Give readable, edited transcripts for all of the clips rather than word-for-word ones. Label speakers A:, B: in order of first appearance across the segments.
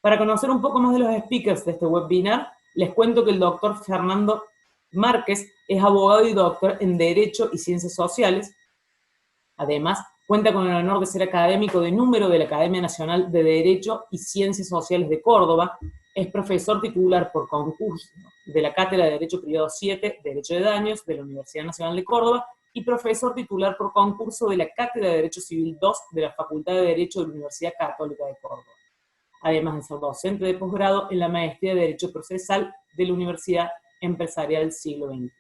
A: Para conocer un poco más de los speakers de este webinar, les cuento que el doctor Fernando Márquez es abogado y doctor en Derecho y Ciencias Sociales. Además, cuenta con el honor de ser académico de número de la Academia Nacional de Derecho y Ciencias Sociales de Córdoba. Es profesor titular por concurso de la Cátedra de Derecho Privado 7, Derecho de Daños, de la Universidad Nacional de Córdoba, y profesor titular por concurso de la Cátedra de Derecho Civil 2 de la Facultad de Derecho de la Universidad Católica de Córdoba. Además de ser docente de posgrado en la Maestría de Derecho Procesal de la Universidad Empresarial del Siglo XX.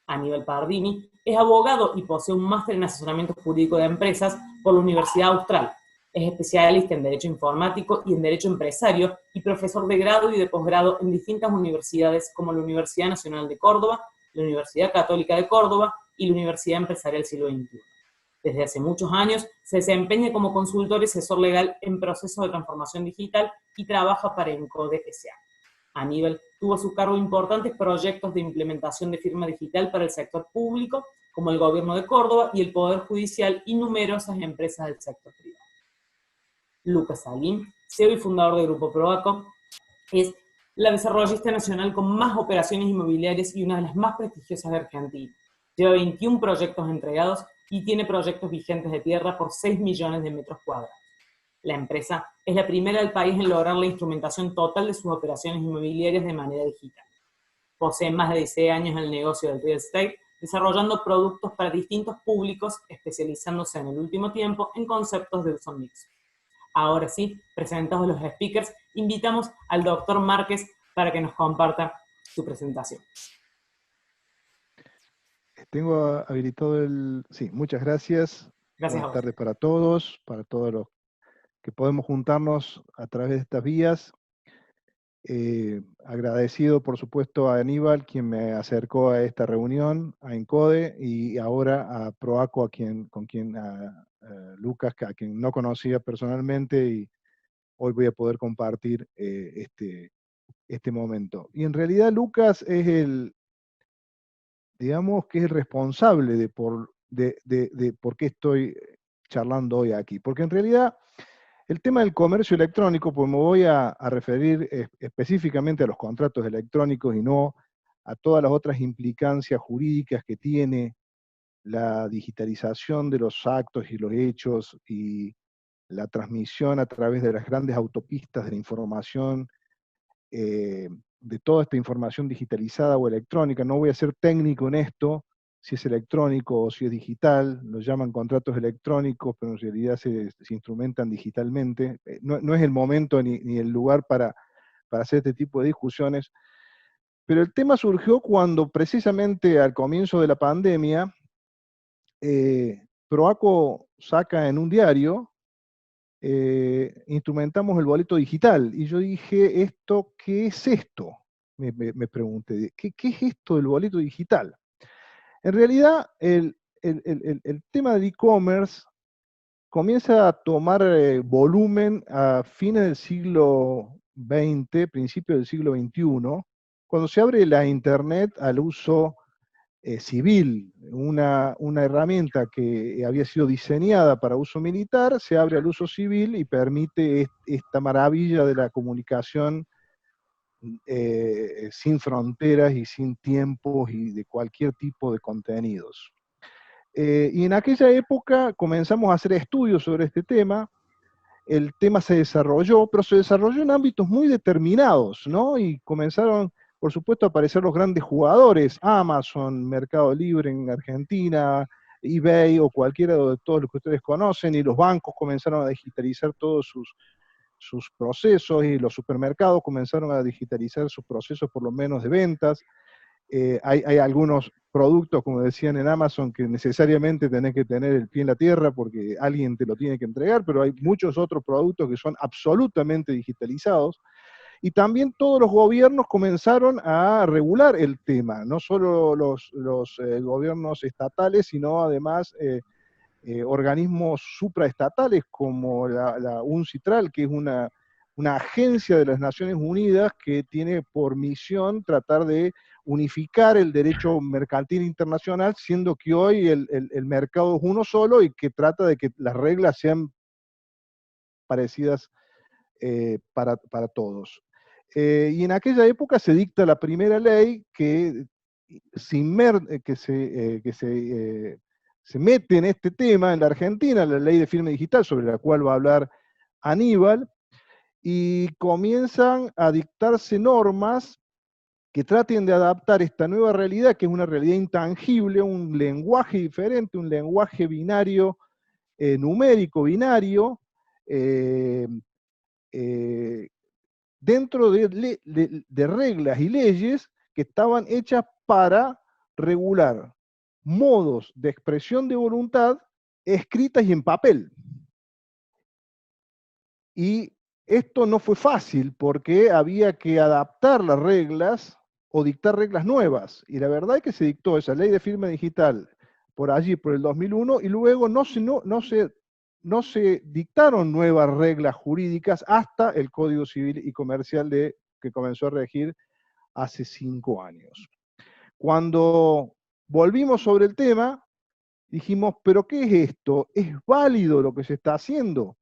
A: Aníbal Pardini es abogado y posee un máster en asesoramiento jurídico de empresas por la Universidad Austral. Es especialista en Derecho Informático y en Derecho Empresario y profesor de grado y de posgrado en distintas universidades como la Universidad Nacional de Córdoba, la Universidad Católica de Córdoba y la Universidad Empresarial del Siglo XXI. Desde hace muchos años se desempeña como consultor y asesor legal en procesos de transformación digital y trabaja para Encode S.A. Aníbal tuvo a su cargo importantes proyectos de implementación de firma digital para el sector público, como el Gobierno de Córdoba y el Poder Judicial y numerosas empresas del sector privado. Lucas Salim, CEO y fundador del Grupo Proaco, es la desarrollista nacional con más operaciones inmobiliarias y una de las más prestigiosas de Argentina. Lleva 21 proyectos entregados y tiene proyectos vigentes de tierra por 6 millones de metros cuadrados. La empresa es la primera del país en lograr la instrumentación total de sus operaciones inmobiliarias de manera digital. Posee más de 16 años en el negocio del real estate, desarrollando productos para distintos públicos, especializándose en el último tiempo en conceptos de uso mixto. Ahora sí, presentados los speakers, invitamos al doctor Márquez para que nos comparta su presentación.
B: Tengo habilitado el... Sí, muchas gracias. Buenas tardes para todos los que podemos juntarnos a través de estas vías. Agradecido, por supuesto, a Aníbal, quien me acercó a esta reunión, a Encode, y ahora a Proaco, Lucas, a quien no conocía personalmente, y hoy voy a poder compartir este momento. Y en realidad Lucas es digamos que es el responsable de por qué estoy charlando hoy aquí. Porque en realidad el tema del comercio electrónico, pues me voy a referir específicamente a los contratos electrónicos y no a todas las otras implicancias jurídicas que tiene la digitalización de los actos y los hechos y la transmisión a través de las grandes autopistas de la información, de toda esta información digitalizada o electrónica. No voy a ser técnico en esto, si es electrónico o si es digital, los llaman contratos electrónicos, pero en realidad se instrumentan digitalmente. No es el momento ni el lugar para hacer este tipo de discusiones, pero el tema surgió cuando precisamente al comienzo de la pandemia, Proaco saca en un diario, instrumentamos el boleto digital, y yo dije, ¿qué es esto? Me pregunté, ¿qué es esto del boleto digital? En realidad, el tema del e-commerce comienza a tomar volumen a fines del siglo XX, principios del siglo XXI, cuando se abre la Internet al uso civil, una herramienta que había sido diseñada para uso militar, se abre al uso civil y permite esta maravilla de la comunicación sin fronteras y sin tiempos y de cualquier tipo de contenidos. Y en aquella época comenzamos a hacer estudios sobre este tema. El tema se desarrolló, pero se desarrolló en ámbitos muy determinados, ¿no? Y comenzaron, por supuesto, a aparecer los grandes jugadores, Amazon, Mercado Libre en Argentina, eBay o cualquiera de todos los que ustedes conocen, y los bancos comenzaron a digitalizar todos sus procesos, y los supermercados comenzaron a digitalizar sus procesos, por lo menos de ventas. Hay algunos productos, como decían en Amazon, que necesariamente tenés que tener el pie en la tierra porque alguien te lo tiene que entregar, pero hay muchos otros productos que son absolutamente digitalizados. Y también todos los gobiernos comenzaron a regular el tema, no solo los gobiernos estatales, sino además organismos supraestatales como la UNCITRAL, que es una agencia de las Naciones Unidas que tiene por misión tratar de unificar el derecho mercantil internacional, siendo que hoy el mercado es uno solo y que trata de que las reglas sean parecidas para todos. Y en aquella época se dicta la primera ley que se mete en este tema en la Argentina, la ley de firma digital, sobre la cual va a hablar Aníbal, y comienzan a dictarse normas que traten de adaptar esta nueva realidad, que es una realidad intangible, un lenguaje diferente, un lenguaje binario, numérico binario, eh, eh, dentro de reglas y leyes que estaban hechas para regular modos de expresión de voluntad escritas y en papel. Y esto no fue fácil porque había que adaptar las reglas o dictar reglas nuevas. Y la verdad es que se dictó esa ley de firma digital por allí, por el 2001, y luego no se dictaron nuevas reglas jurídicas hasta el Código Civil y Comercial que comenzó a regir hace 5 años. Cuando volvimos sobre el tema, dijimos, ¿pero qué es esto? ¿Es válido lo que se está haciendo?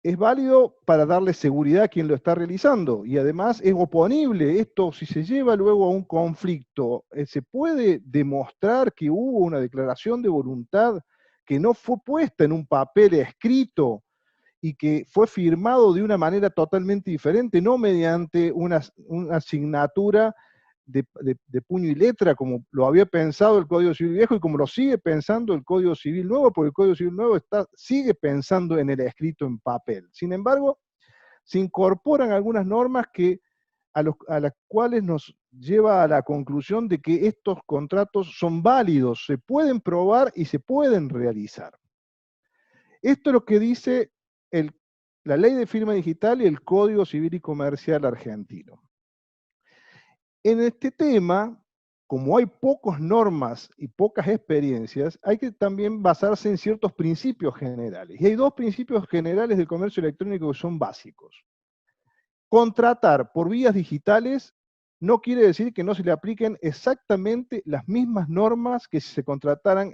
B: Es válido para darle seguridad a quien lo está realizando y además es oponible. Esto, si se lleva luego a un conflicto, se puede demostrar que hubo una declaración de voluntad que no fue puesta en un papel escrito y que fue firmado de una manera totalmente diferente, no mediante una asignatura de puño y letra, como lo había pensado el Código Civil Viejo y como lo sigue pensando el Código Civil Nuevo, porque el Código Civil Nuevo sigue pensando en el escrito en papel. Sin embargo, se incorporan algunas normas a las cuales nos lleva a la conclusión de que estos contratos son válidos, se pueden probar y se pueden realizar. Esto es lo que dice la Ley de Firma Digital y el Código Civil y Comercial argentino. En este tema, como hay pocas normas y pocas experiencias, hay que también basarse en ciertos principios generales. Y hay 2 principios generales del comercio electrónico que son básicos. Contratar por vías digitales no quiere decir que no se le apliquen exactamente las mismas normas que si se contrataran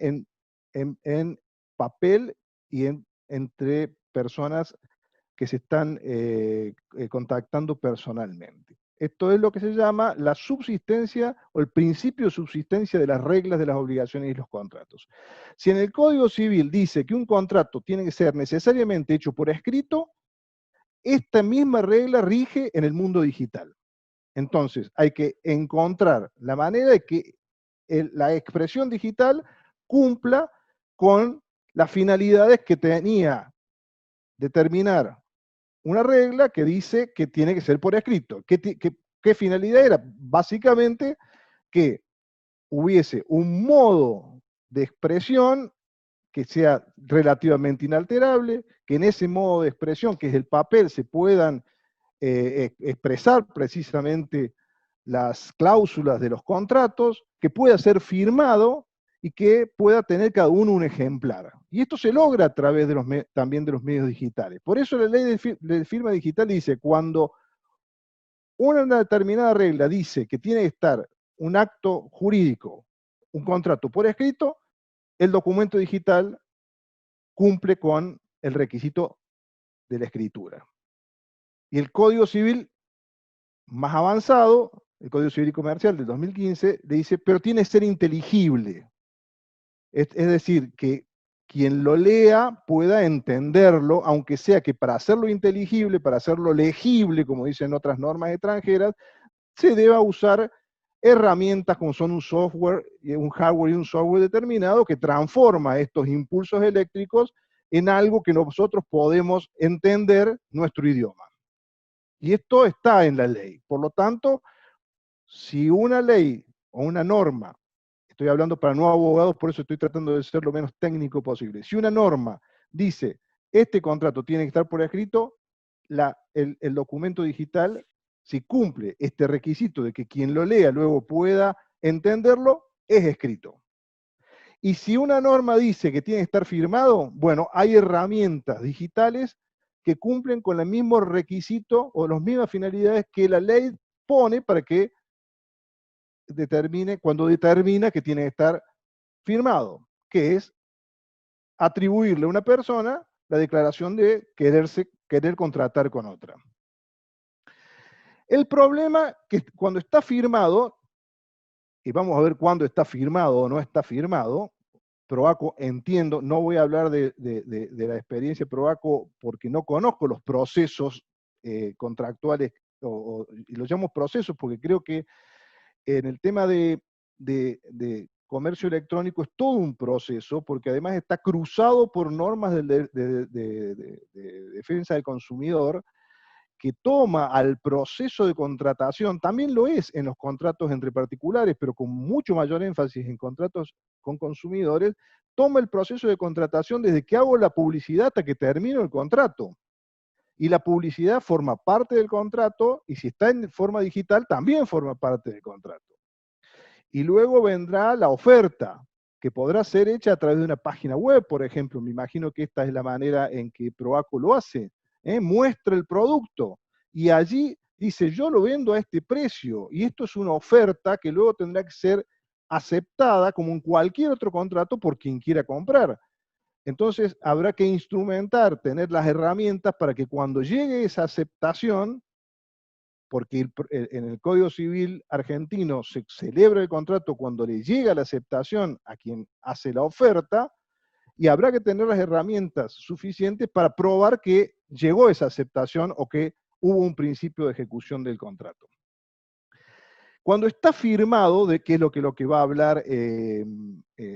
B: en papel y entre personas que se están contactando personalmente. Esto es lo que se llama la subsistencia o el principio de subsistencia de las reglas de las obligaciones y los contratos. Si en el Código Civil dice que un contrato tiene que ser necesariamente hecho por escrito, esta misma regla rige en el mundo digital. Entonces, hay que encontrar la manera de que la expresión digital cumpla con las finalidades que tenía determinar una regla que dice que tiene que ser por escrito. ¿Qué finalidad era? Básicamente que hubiese un modo de expresión que sea relativamente inalterable, que en ese modo de expresión, que es el papel, se puedan expresar precisamente las cláusulas de los contratos, que pueda ser firmado y que pueda tener cada uno un ejemplar. Y esto se logra a través también de los medios digitales. Por eso la ley de firma digital dice, cuando una determinada regla dice que tiene que estar un acto jurídico, un contrato por escrito, el documento digital cumple con el requisito de la escritura. Y el Código Civil más avanzado, el Código Civil y Comercial del 2015, le dice, pero tiene que ser inteligible. Es decir, que quien lo lea pueda entenderlo, aunque sea que para hacerlo inteligible, para hacerlo legible, como dicen otras normas extranjeras, se deba usar herramientas como son un software, un hardware y un software determinado que transforma estos impulsos eléctricos en algo que nosotros podemos entender nuestro idioma. Y esto está en la ley. Por lo tanto, si una ley o una norma, estoy hablando para no abogados, por eso estoy tratando de ser lo menos técnico posible, si una norma dice, este contrato tiene que estar por escrito, el documento digital, si cumple este requisito de que quien lo lea luego pueda entenderlo, es escrito. Y si una norma dice que tiene que estar firmado, bueno, hay herramientas digitales que cumplen con el mismo requisito o las mismas finalidades que la ley pone para que cuando determina que tiene que estar firmado, que es atribuirle a una persona la declaración de quererse querer contratar con otra. El problema que cuando está firmado, y vamos a ver cuándo está firmado o no está firmado, Proaco, entiendo, no voy a hablar de la experiencia Proaco porque no conozco los procesos contractuales, y los llamo procesos porque creo que en el tema de comercio electrónico es todo un proceso, porque además está cruzado por normas de defensa del consumidor, que toma al proceso de contratación, también lo es en los contratos entre particulares, pero con mucho mayor énfasis en contratos con consumidores, toma el proceso de contratación desde que hago la publicidad hasta que termino el contrato. Y la publicidad forma parte del contrato, y si está en forma digital, también forma parte del contrato. Y luego vendrá la oferta, que podrá ser hecha a través de una página web, por ejemplo. Me imagino que esta es la manera en que Proaco lo hace. Muestra el producto y allí dice, yo lo vendo a este precio, y esto es una oferta que luego tendrá que ser aceptada como en cualquier otro contrato por quien quiera comprar. Entonces habrá que instrumentar, tener las herramientas para que cuando llegue esa aceptación, porque en el Código Civil argentino se celebra el contrato cuando le llega la aceptación a quien hace la oferta, y habrá que tener las herramientas suficientes para probar que llegó esa aceptación o que hubo un principio de ejecución del contrato. Cuando está firmado, de qué es lo que va a hablar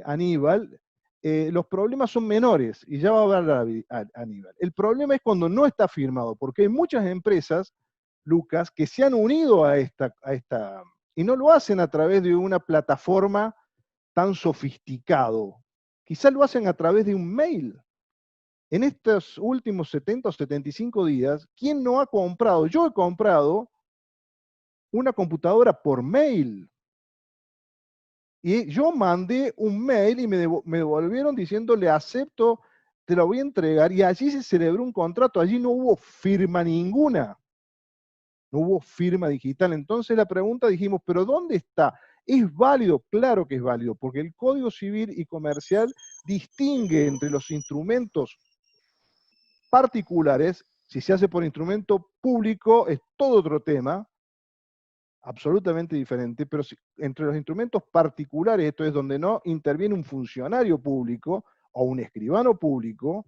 B: Aníbal, los problemas son menores, y ya va a hablar Aníbal. El problema es cuando no está firmado, porque hay muchas empresas, Lucas, que se han unido a esta, y no lo hacen a través de una plataforma tan sofisticado. Quizás lo hacen a través de un mail. En estos últimos 70 o 75 días, ¿quién no ha comprado? Yo he comprado una computadora por mail. Y yo mandé un mail y me devolvieron diciendo, le acepto, te lo voy a entregar, y allí se celebró un contrato, allí no hubo firma ninguna. No hubo firma digital. Entonces la pregunta dijimos, ¿pero dónde está? ¿Es válido? Claro que es válido, porque el Código Civil y Comercial distingue entre los instrumentos particulares. Si se hace por instrumento público es todo otro tema, absolutamente diferente, pero entre los instrumentos particulares, esto es donde no interviene un funcionario público o un escribano público,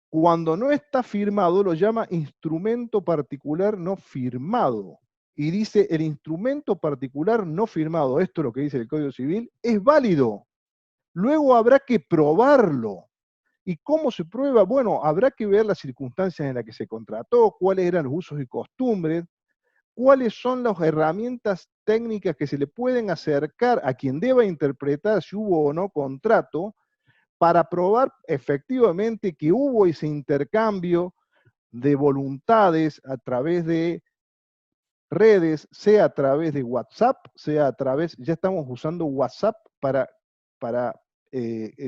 B: cuando no está firmado lo llama instrumento particular no firmado. Y dice, el instrumento particular no firmado, esto es lo que dice el Código Civil, es válido. Luego habrá que probarlo. ¿Y cómo se prueba? Bueno, habrá que ver las circunstancias en las que se contrató, cuáles eran los usos y costumbres, cuáles son las herramientas técnicas que se le pueden acercar a quien deba interpretar si hubo o no contrato, para probar efectivamente que hubo ese intercambio de voluntades a través de redes, sea a través de WhatsApp, sea a través, ya estamos usando WhatsApp para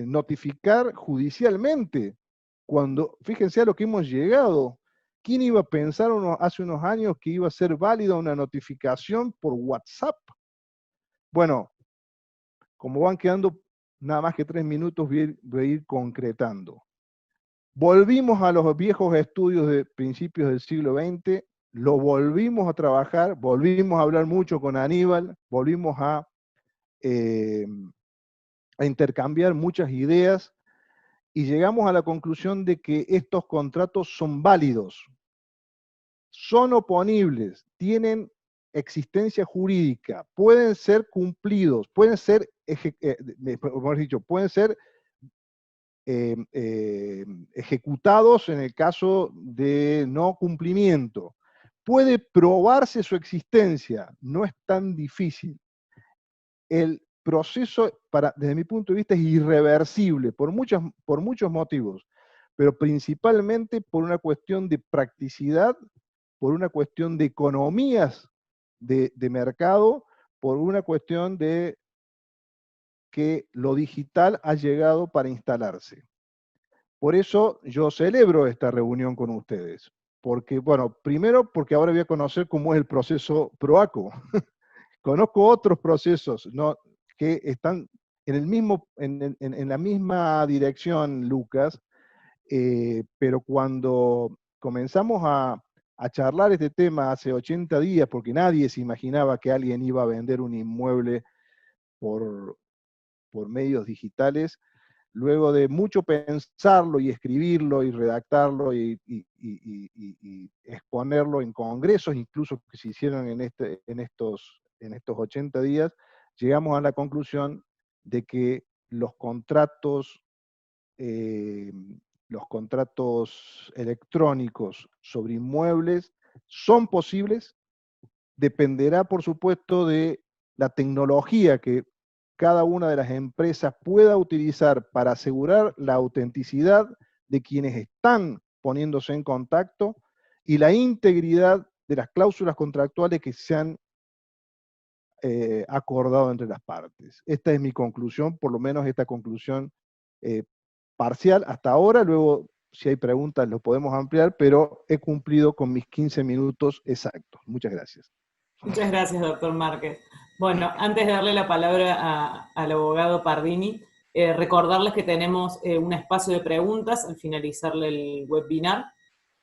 B: notificar judicialmente. Cuando, fíjense a lo que hemos llegado. ¿Quién iba a pensar hace unos años que iba a ser válida una notificación por WhatsApp? Bueno, como van quedando nada más que 3 minutos, voy a ir concretando. Volvimos a los viejos estudios de principios del siglo XX, lo volvimos a trabajar, volvimos a hablar mucho con Aníbal, volvimos a intercambiar muchas ideas, y llegamos a la conclusión de que estos contratos son válidos, son oponibles, tienen existencia jurídica, pueden ser cumplidos, pueden ser, mejor dicho, pueden ser ejecutados en el caso de no cumplimiento. Puede probarse su existencia, no es tan difícil. El proceso, desde mi punto de vista, es irreversible por muchos motivos, pero principalmente por una cuestión de practicidad, por una cuestión de economías de mercado, por una cuestión de que lo digital ha llegado para instalarse. Por eso yo celebro esta reunión con ustedes, porque, bueno, primero porque ahora voy a conocer cómo es el proceso Proaco. Conozco otros procesos, ¿no?, que están en la misma dirección, Lucas, pero cuando comenzamos a charlar este tema hace 80 días, porque nadie se imaginaba que alguien iba a vender un inmueble por medios digitales. Luego de mucho pensarlo y escribirlo y redactarlo y exponerlo en congresos, incluso que se hicieron en estos 80 días, llegamos a la conclusión de que eh, los contratos electrónicos sobre inmuebles son posibles. Dependerá, por supuesto, de la tecnología que cada una de las empresas pueda utilizar para asegurar la autenticidad de quienes están poniéndose en contacto y la integridad de las cláusulas contractuales que se han acordado entre las partes. Esta es mi conclusión, por lo menos esta conclusión eh, parcial hasta ahora. Luego, si hay preguntas, lo podemos ampliar, pero he cumplido con mis 15 minutos exactos. Muchas gracias.
A: Muchas gracias, doctor Márquez. Bueno, antes de darle la palabra al abogado Pardini, recordarles que tenemos un espacio de preguntas al finalizar el webinar,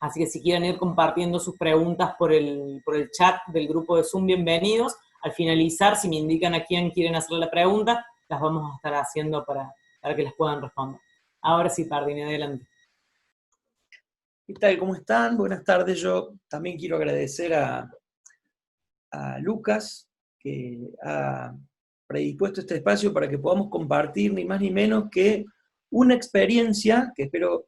A: así que si quieren ir compartiendo sus preguntas por el chat del grupo de Zoom, bienvenidos. Al finalizar, si me indican a quién quieren hacerle la pregunta, las vamos a estar haciendo para que les puedan responder. Ahora sí, Pardini, adelante.
C: ¿Qué tal? ¿Cómo están? Buenas tardes. Yo también quiero agradecer a Lucas, que ha predispuesto este espacio para que podamos compartir ni más ni menos que una experiencia, que espero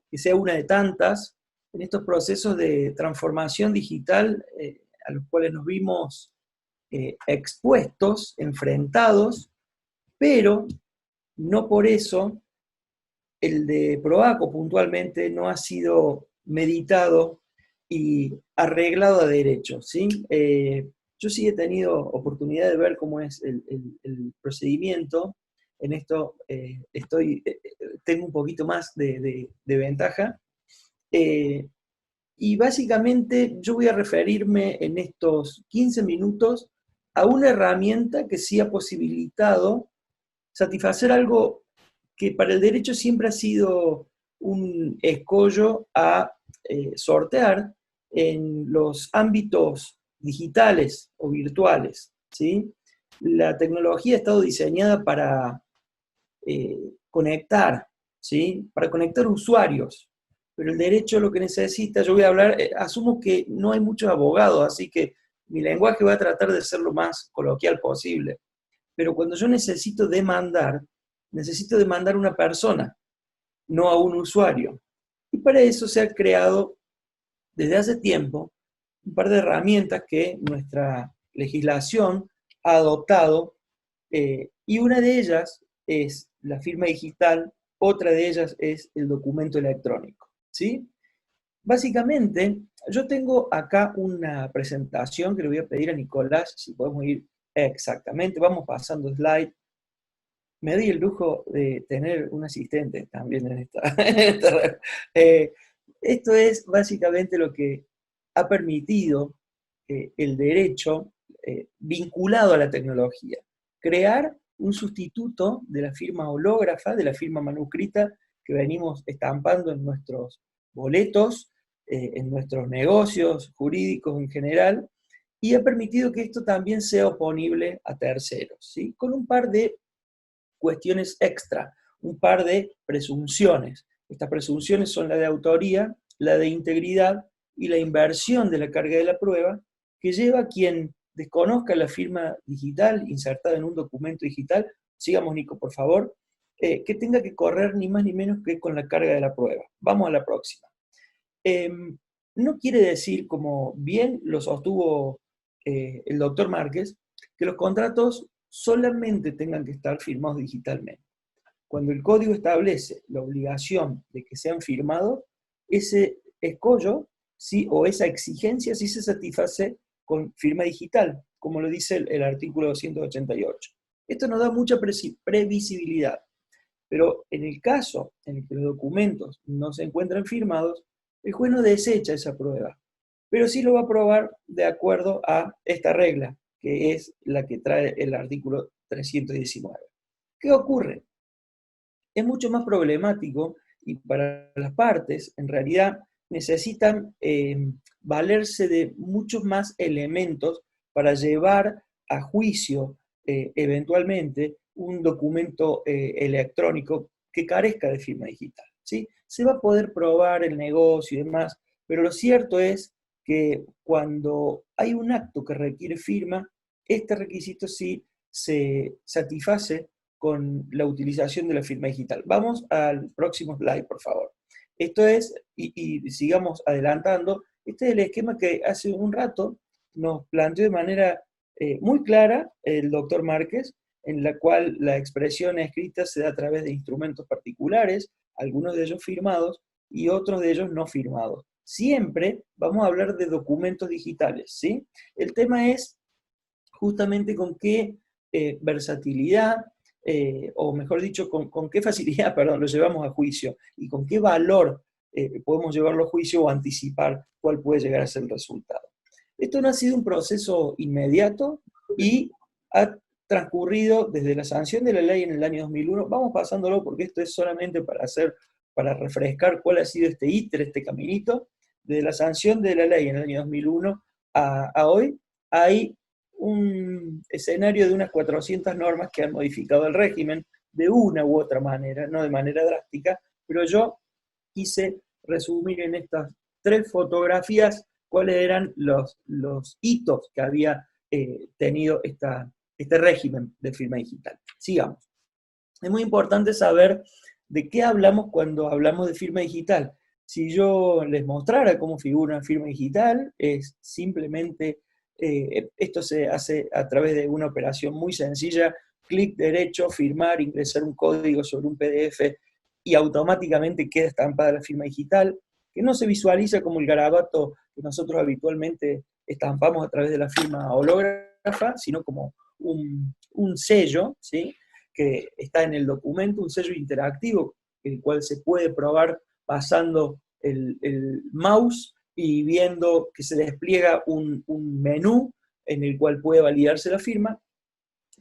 C: que sea una de tantas, en estos procesos de transformación digital a los cuales nos vimos expuestos, enfrentados, pero no por eso el de Proaco puntualmente no ha sido meditado y arreglado a derecho, ¿sí? Yo sí he tenido oportunidad de ver cómo es el procedimiento. En esto tengo un poquito más de ventaja. Y básicamente yo voy a referirme en estos 15 minutos a una herramienta que sí ha posibilitado satisfacer algo que para el derecho siempre ha sido un escollo a sortear en los ámbitos digitales o virtuales, ¿sí? La tecnología ha estado diseñada para conectar, ¿sí? Para conectar usuarios, pero el derecho lo que necesita, yo voy a hablar, asumo que no hay muchos abogados, así que mi lenguaje va a tratar de ser lo más coloquial posible, pero cuando yo necesito demandar a una persona, no a un usuario. Y para eso se ha creado desde hace tiempo un par de herramientas que nuestra legislación ha adoptado, y una de ellas es la firma digital, otra de ellas es el documento electrónico, ¿sí? Básicamente, yo tengo acá una presentación que le voy a pedir a Nicolás, si podemos ir exactamente, vamos pasando slide. Me di el lujo de tener un asistente también en esta. Esto es básicamente lo que ha permitido el derecho vinculado a la tecnología. Crear un sustituto de la firma hológrafa, de la firma manuscrita que venimos estampando en nuestros boletos, en nuestros negocios jurídicos en general, y ha permitido que esto también sea oponible a terceros, ¿sí? Con un par de cuestiones extra, un par de presunciones. Estas presunciones son la de autoría, la de integridad y la inversión de la carga de la prueba, que lleva a quien desconozca la firma digital insertada en un documento digital, sigamos Nico, por favor, que tenga que correr ni más ni menos que con la carga de la prueba. Vamos a la próxima. No quiere decir, como bien lo sostuvo el doctor Márquez, que los contratos solamente tengan que estar firmados digitalmente. Cuando el código establece la obligación de que sean firmados, ese escollo sí, o esa exigencia sí se satisface con firma digital, como lo dice el artículo 288. Esto nos da mucha previsibilidad, pero en el caso en el que los documentos no se encuentran firmados, el juez no desecha esa prueba, pero sí lo va a aprobar de acuerdo a esta regla, que es la que trae el artículo 319. ¿Qué ocurre? Es mucho más problemático y para las partes, en realidad, necesitan valerse de muchos más elementos para llevar a juicio eventualmente un documento electrónico que carezca de firma digital, ¿sí? Se va a poder probar el negocio y demás, pero lo cierto es que cuando hay un acto que requiere firma, este requisito sí se satisface con la utilización de la firma digital. Vamos al próximo slide, por favor. Esto es, y sigamos adelantando, este es el esquema que hace un rato nos planteó de manera muy clara el doctor Márquez, en la cual la expresión escrita se da a través de instrumentos particulares, algunos de ellos firmados y otros de ellos no firmados. Siempre vamos a hablar de documentos digitales, ¿sí? El tema es justamente con qué versatilidad, o mejor dicho, con qué facilidad, perdón, lo llevamos a juicio, y con qué valor podemos llevarlo a juicio o anticipar cuál puede llegar a ser el resultado. Esto no ha sido un proceso inmediato y ha transcurrido desde la sanción de la ley en el año 2001, vamos pasándolo porque esto es solamente para refrescar cuál ha sido este íter, este caminito, desde la sanción de la ley en el año 2001 a hoy, hay un escenario de unas 400 normas que han modificado el régimen de una u otra manera, no de manera drástica, pero yo quise resumir en estas 3 fotografías cuáles eran los hitos que había tenido este régimen de firma digital. Sigamos. Es muy importante saber de qué hablamos cuando hablamos de firma digital. Si yo les mostrara cómo figura una firma digital, es simplemente, esto se hace a través de una operación muy sencilla, clic derecho, firmar, ingresar un código sobre un PDF y automáticamente queda estampada la firma digital, que no se visualiza como el garabato que nosotros habitualmente estampamos a través de la firma hológrafa, sino como un sello, ¿sí?, que está en el documento, un sello interactivo, el cual se puede probar pasando el mouse y viendo que se despliega un menú en el cual puede validarse la firma.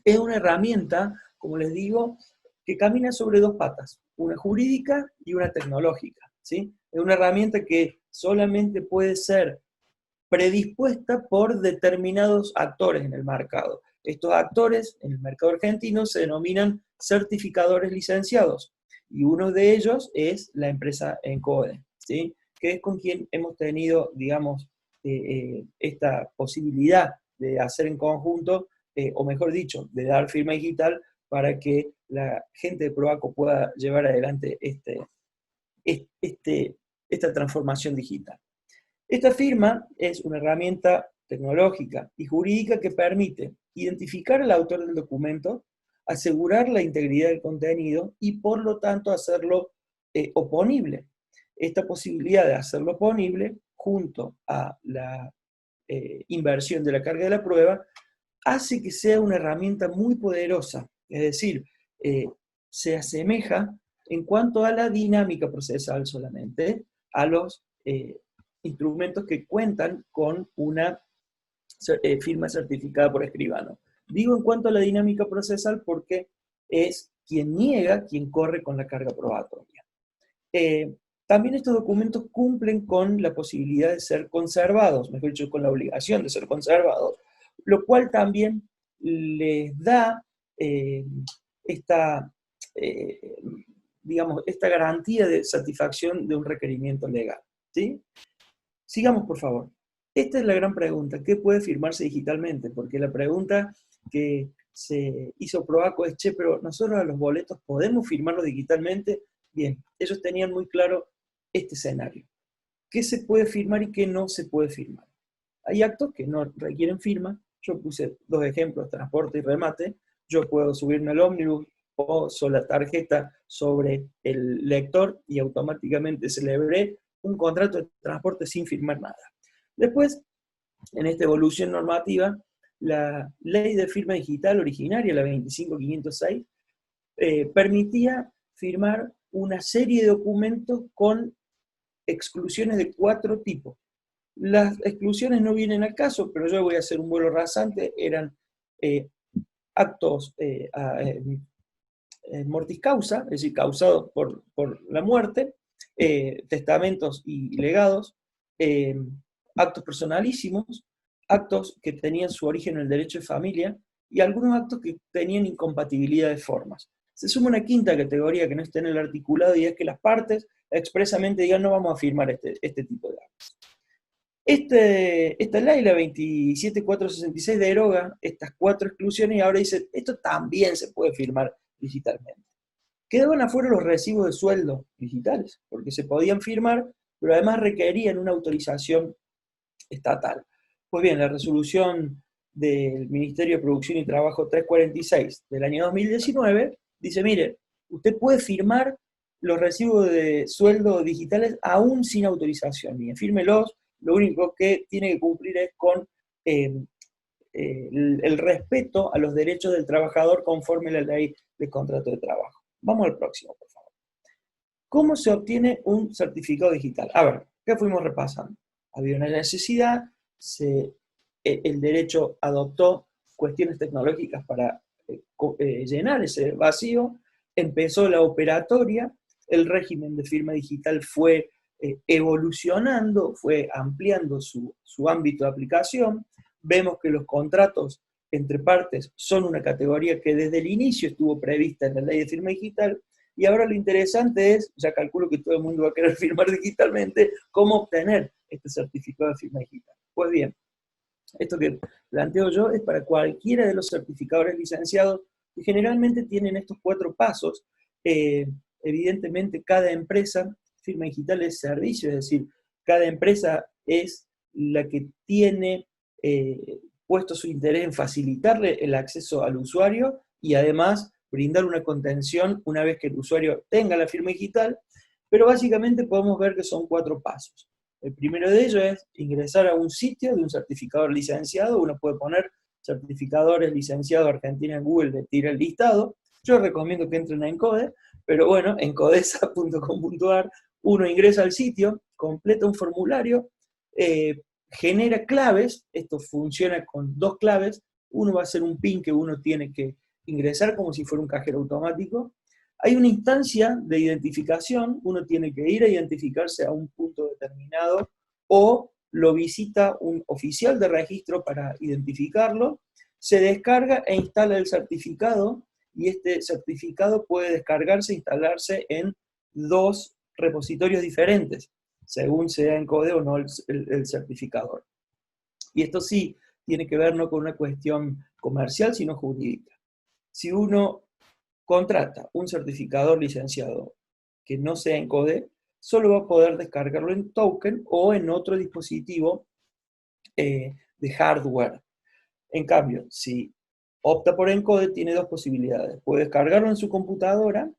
C: Es una herramienta, como les digo, que camina sobre 2 patas, una jurídica y una tecnológica, ¿sí? Es una herramienta que solamente puede ser predispuesta por determinados actores en el mercado. Estos actores en el mercado argentino se denominan certificadores licenciados, y uno de ellos es la empresa Encode, ¿sí?, que es con quien hemos tenido, digamos, esta posibilidad de hacer en conjunto, o mejor dicho, de dar firma digital para que la gente de Proaco pueda llevar adelante esta transformación digital. Esta firma es una herramienta tecnológica y jurídica que permite identificar al autor del documento, asegurar la integridad del contenido y por lo tanto hacerlo oponible. Esta posibilidad de hacerlo oponible, junto a la inversión de la carga de la prueba, hace que sea una herramienta muy poderosa, es decir, se asemeja en cuanto a la dinámica procesal solamente a los instrumentos que cuentan con una firma certificada por escribano. Digo en cuanto a la dinámica procesal porque es quien niega, quien corre con la carga probatoria. También estos documentos cumplen con la posibilidad de ser conservados, mejor dicho, con la obligación de ser conservados, lo cual también les da digamos, esta garantía de satisfacción de un requerimiento legal, ¿sí? Sigamos, por favor. Esta es la gran pregunta, ¿qué puede firmarse digitalmente? Porque la pregunta que se hizo Proaco es, che, pero nosotros a los boletos podemos firmarlos digitalmente. Bien, ellos tenían muy claro este escenario. ¿Qué se puede firmar y qué no se puede firmar? Hay actos que no requieren firma. Yo puse 2 ejemplos, transporte y remate. Yo puedo subirme al ómnibus o la tarjeta sobre el lector y automáticamente celebré un contrato de transporte sin firmar nada. Después, en esta evolución normativa, la ley de firma digital originaria, la 25506, permitía firmar una serie de documentos con exclusiones de 4 tipos. Las exclusiones no vienen al caso, pero yo voy a hacer un vuelo rasante, eran actos mortis causa, es decir, causados por la muerte, testamentos y legados, actos personalísimos, actos que tenían su origen en el derecho de familia, y algunos actos que tenían incompatibilidad de formas. Se suma una quinta categoría que no está en el articulado, y es que las partes expresamente digan no vamos a firmar este tipo de actos. Esta ley, la 27466, deroga estas 4 exclusiones y ahora dice, esto también se puede firmar digitalmente. Quedaban afuera los recibos de sueldo digitales, porque se podían firmar, pero además requerían una autorización estatal. Pues bien, la resolución del Ministerio de Producción y Trabajo 346 del año 2019 dice, mire, usted puede firmar los recibos de sueldo digitales aún sin autorización. Bien, fírmelos, lo único que tiene que cumplir es con el respeto a los derechos del trabajador conforme a la ley de contrato de trabajo. Vamos al próximo, por favor. ¿Cómo se obtiene un certificado digital? A ver, ¿qué fuimos repasando? Había una necesidad, el derecho adoptó cuestiones tecnológicas para llenar ese vacío, empezó la operatoria, el régimen de firma digital fue evolucionando, fue ampliando su ámbito de aplicación, vemos que los contratos entre partes son una categoría que desde el inicio estuvo prevista en la ley de firma digital, y ahora lo interesante es, ya calculo que todo el mundo va a querer firmar digitalmente, cómo obtener este certificado de firma digital. Pues bien, esto que planteo yo es para cualquiera de los certificadores licenciados que generalmente tienen estos 4 pasos. Evidentemente cada empresa, firma digital es servicio, es decir, cada empresa es la que tiene puesto su interés en facilitarle el acceso al usuario y además brindar una contención una vez que el usuario tenga la firma digital, pero básicamente podemos ver que son 4 pasos. El primero de ellos es ingresar a un sitio de un certificador licenciado. Uno puede poner certificadores licenciados Argentina en Google, le tira el listado. Yo recomiendo que entren a Encode, pero bueno, encodesa.com.ar, uno ingresa al sitio, completa un formulario, genera claves. Esto funciona con 2 claves. Uno va a ser un PIN que uno tiene que ingresar como si fuera un cajero automático. Hay una instancia de identificación, uno tiene que ir a identificarse a un punto determinado o lo visita un oficial de registro para identificarlo, se descarga e instala el certificado, y este certificado puede descargarse e instalarse en 2 repositorios diferentes, según sea Encode o no el certificador. Y esto sí tiene que ver no con una cuestión comercial, sino jurídica. Si uno contrata un certificador licenciado que no sea Encode, solo va a poder descargarlo en token o en otro dispositivo de hardware. En cambio, si opta por Encode, tiene 2 posibilidades. Puede descargarlo en su computadora,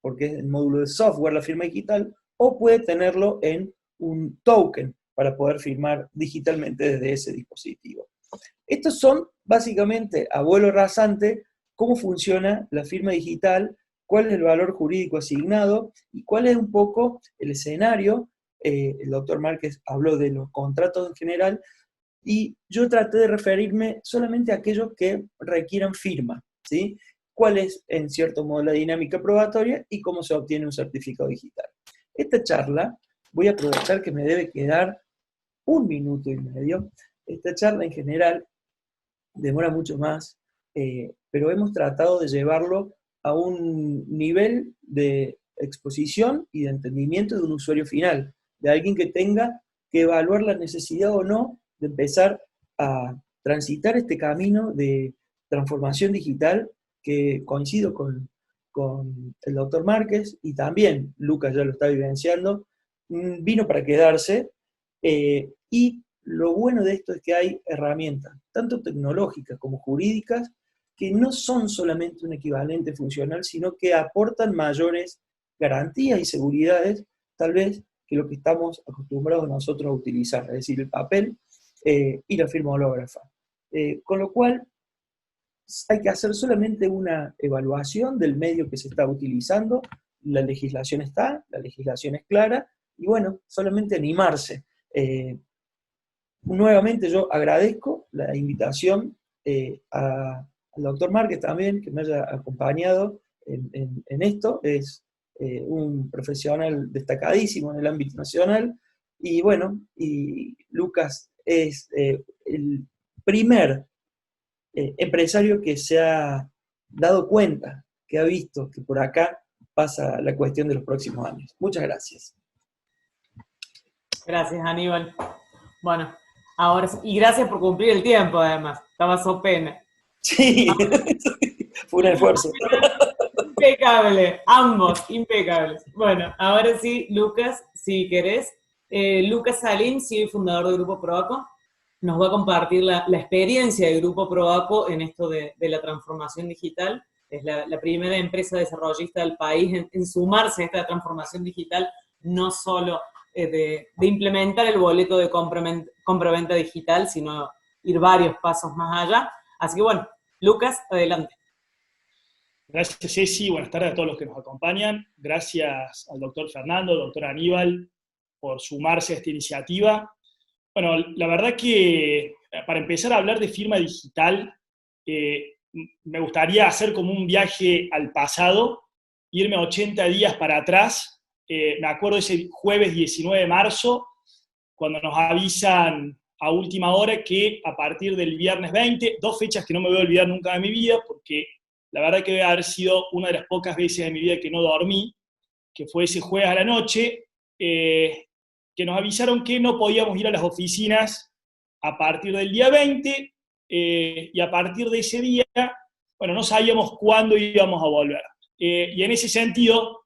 C: porque es el módulo de software, la firma digital, o puede tenerlo en un token para poder firmar digitalmente desde ese dispositivo. Estos son, básicamente, a vuelo rasante, cómo funciona la firma digital, cuál es el valor jurídico asignado y cuál es un poco el escenario. El doctor Márquez habló de los contratos en general y yo traté de referirme solamente a aquellos que requieran firma, ¿sí? Cuál es, en cierto modo, la dinámica probatoria y cómo se obtiene un certificado digital. Esta charla, voy a aprovechar que me debe quedar 1 minuto y medio. Esta charla en general demora mucho más, pero hemos tratado de llevarlo a un nivel de exposición y de entendimiento de un usuario final, de alguien que tenga que evaluar la necesidad o no de empezar a transitar este camino de transformación digital que coincido con el doctor Márquez, y también Lucas ya lo está vivenciando, vino para quedarse, y lo bueno de esto es que hay herramientas, tanto tecnológicas como jurídicas, que no son solamente un equivalente funcional, sino que aportan mayores garantías y seguridades, tal vez, que lo que estamos acostumbrados nosotros a utilizar, es decir, el papel y la firma hológrafa. Con lo cual, hay que hacer solamente una evaluación del medio que se está utilizando. La legislación está, la legislación es clara, y bueno, solamente animarse. Nuevamente yo agradezco la invitación al doctor Márquez también, que me haya acompañado en esto. Es un profesional destacadísimo en el ámbito nacional, y bueno, y Lucas es el primer empresario que se ha dado cuenta, que ha visto que por acá pasa la cuestión de los próximos años. Muchas gracias.
A: Gracias, Aníbal. Bueno, ahora sí, y gracias por cumplir el tiempo, además. Estaba so pena.
C: Sí, fue un esfuerzo.
A: Impecable, ambos, impecables. Bueno, ahora sí, Lucas, si querés. Lucas Salim, sí, fundador del Grupo Proaco, nos va a compartir la experiencia del Grupo Proaco en esto de la transformación digital. Es la primera empresa desarrollista del país en sumarse a esta transformación digital, no solo de implementar el boleto de compra-venta digital, sino ir varios pasos más allá. Así que bueno, Lucas, adelante.
D: Gracias, Ceci. Buenas tardes a todos los que nos acompañan. Gracias al doctor Fernando, al doctor Aníbal, por sumarse a esta iniciativa. Bueno, la verdad que para empezar a hablar de firma digital, me gustaría hacer como un viaje al pasado, irme 80 días para atrás. Me acuerdo ese jueves 19 de marzo, cuando nos avisan a última hora que a partir del viernes 20, dos fechas que no me voy a olvidar nunca de mi vida, porque la verdad que debe haber sido una de las pocas veces de mi vida que no dormí, que fue ese jueves a la noche, que nos avisaron que no podíamos ir a las oficinas a partir del día 20, y a partir de ese día, bueno, no sabíamos cuándo íbamos a volver. Y en ese sentido,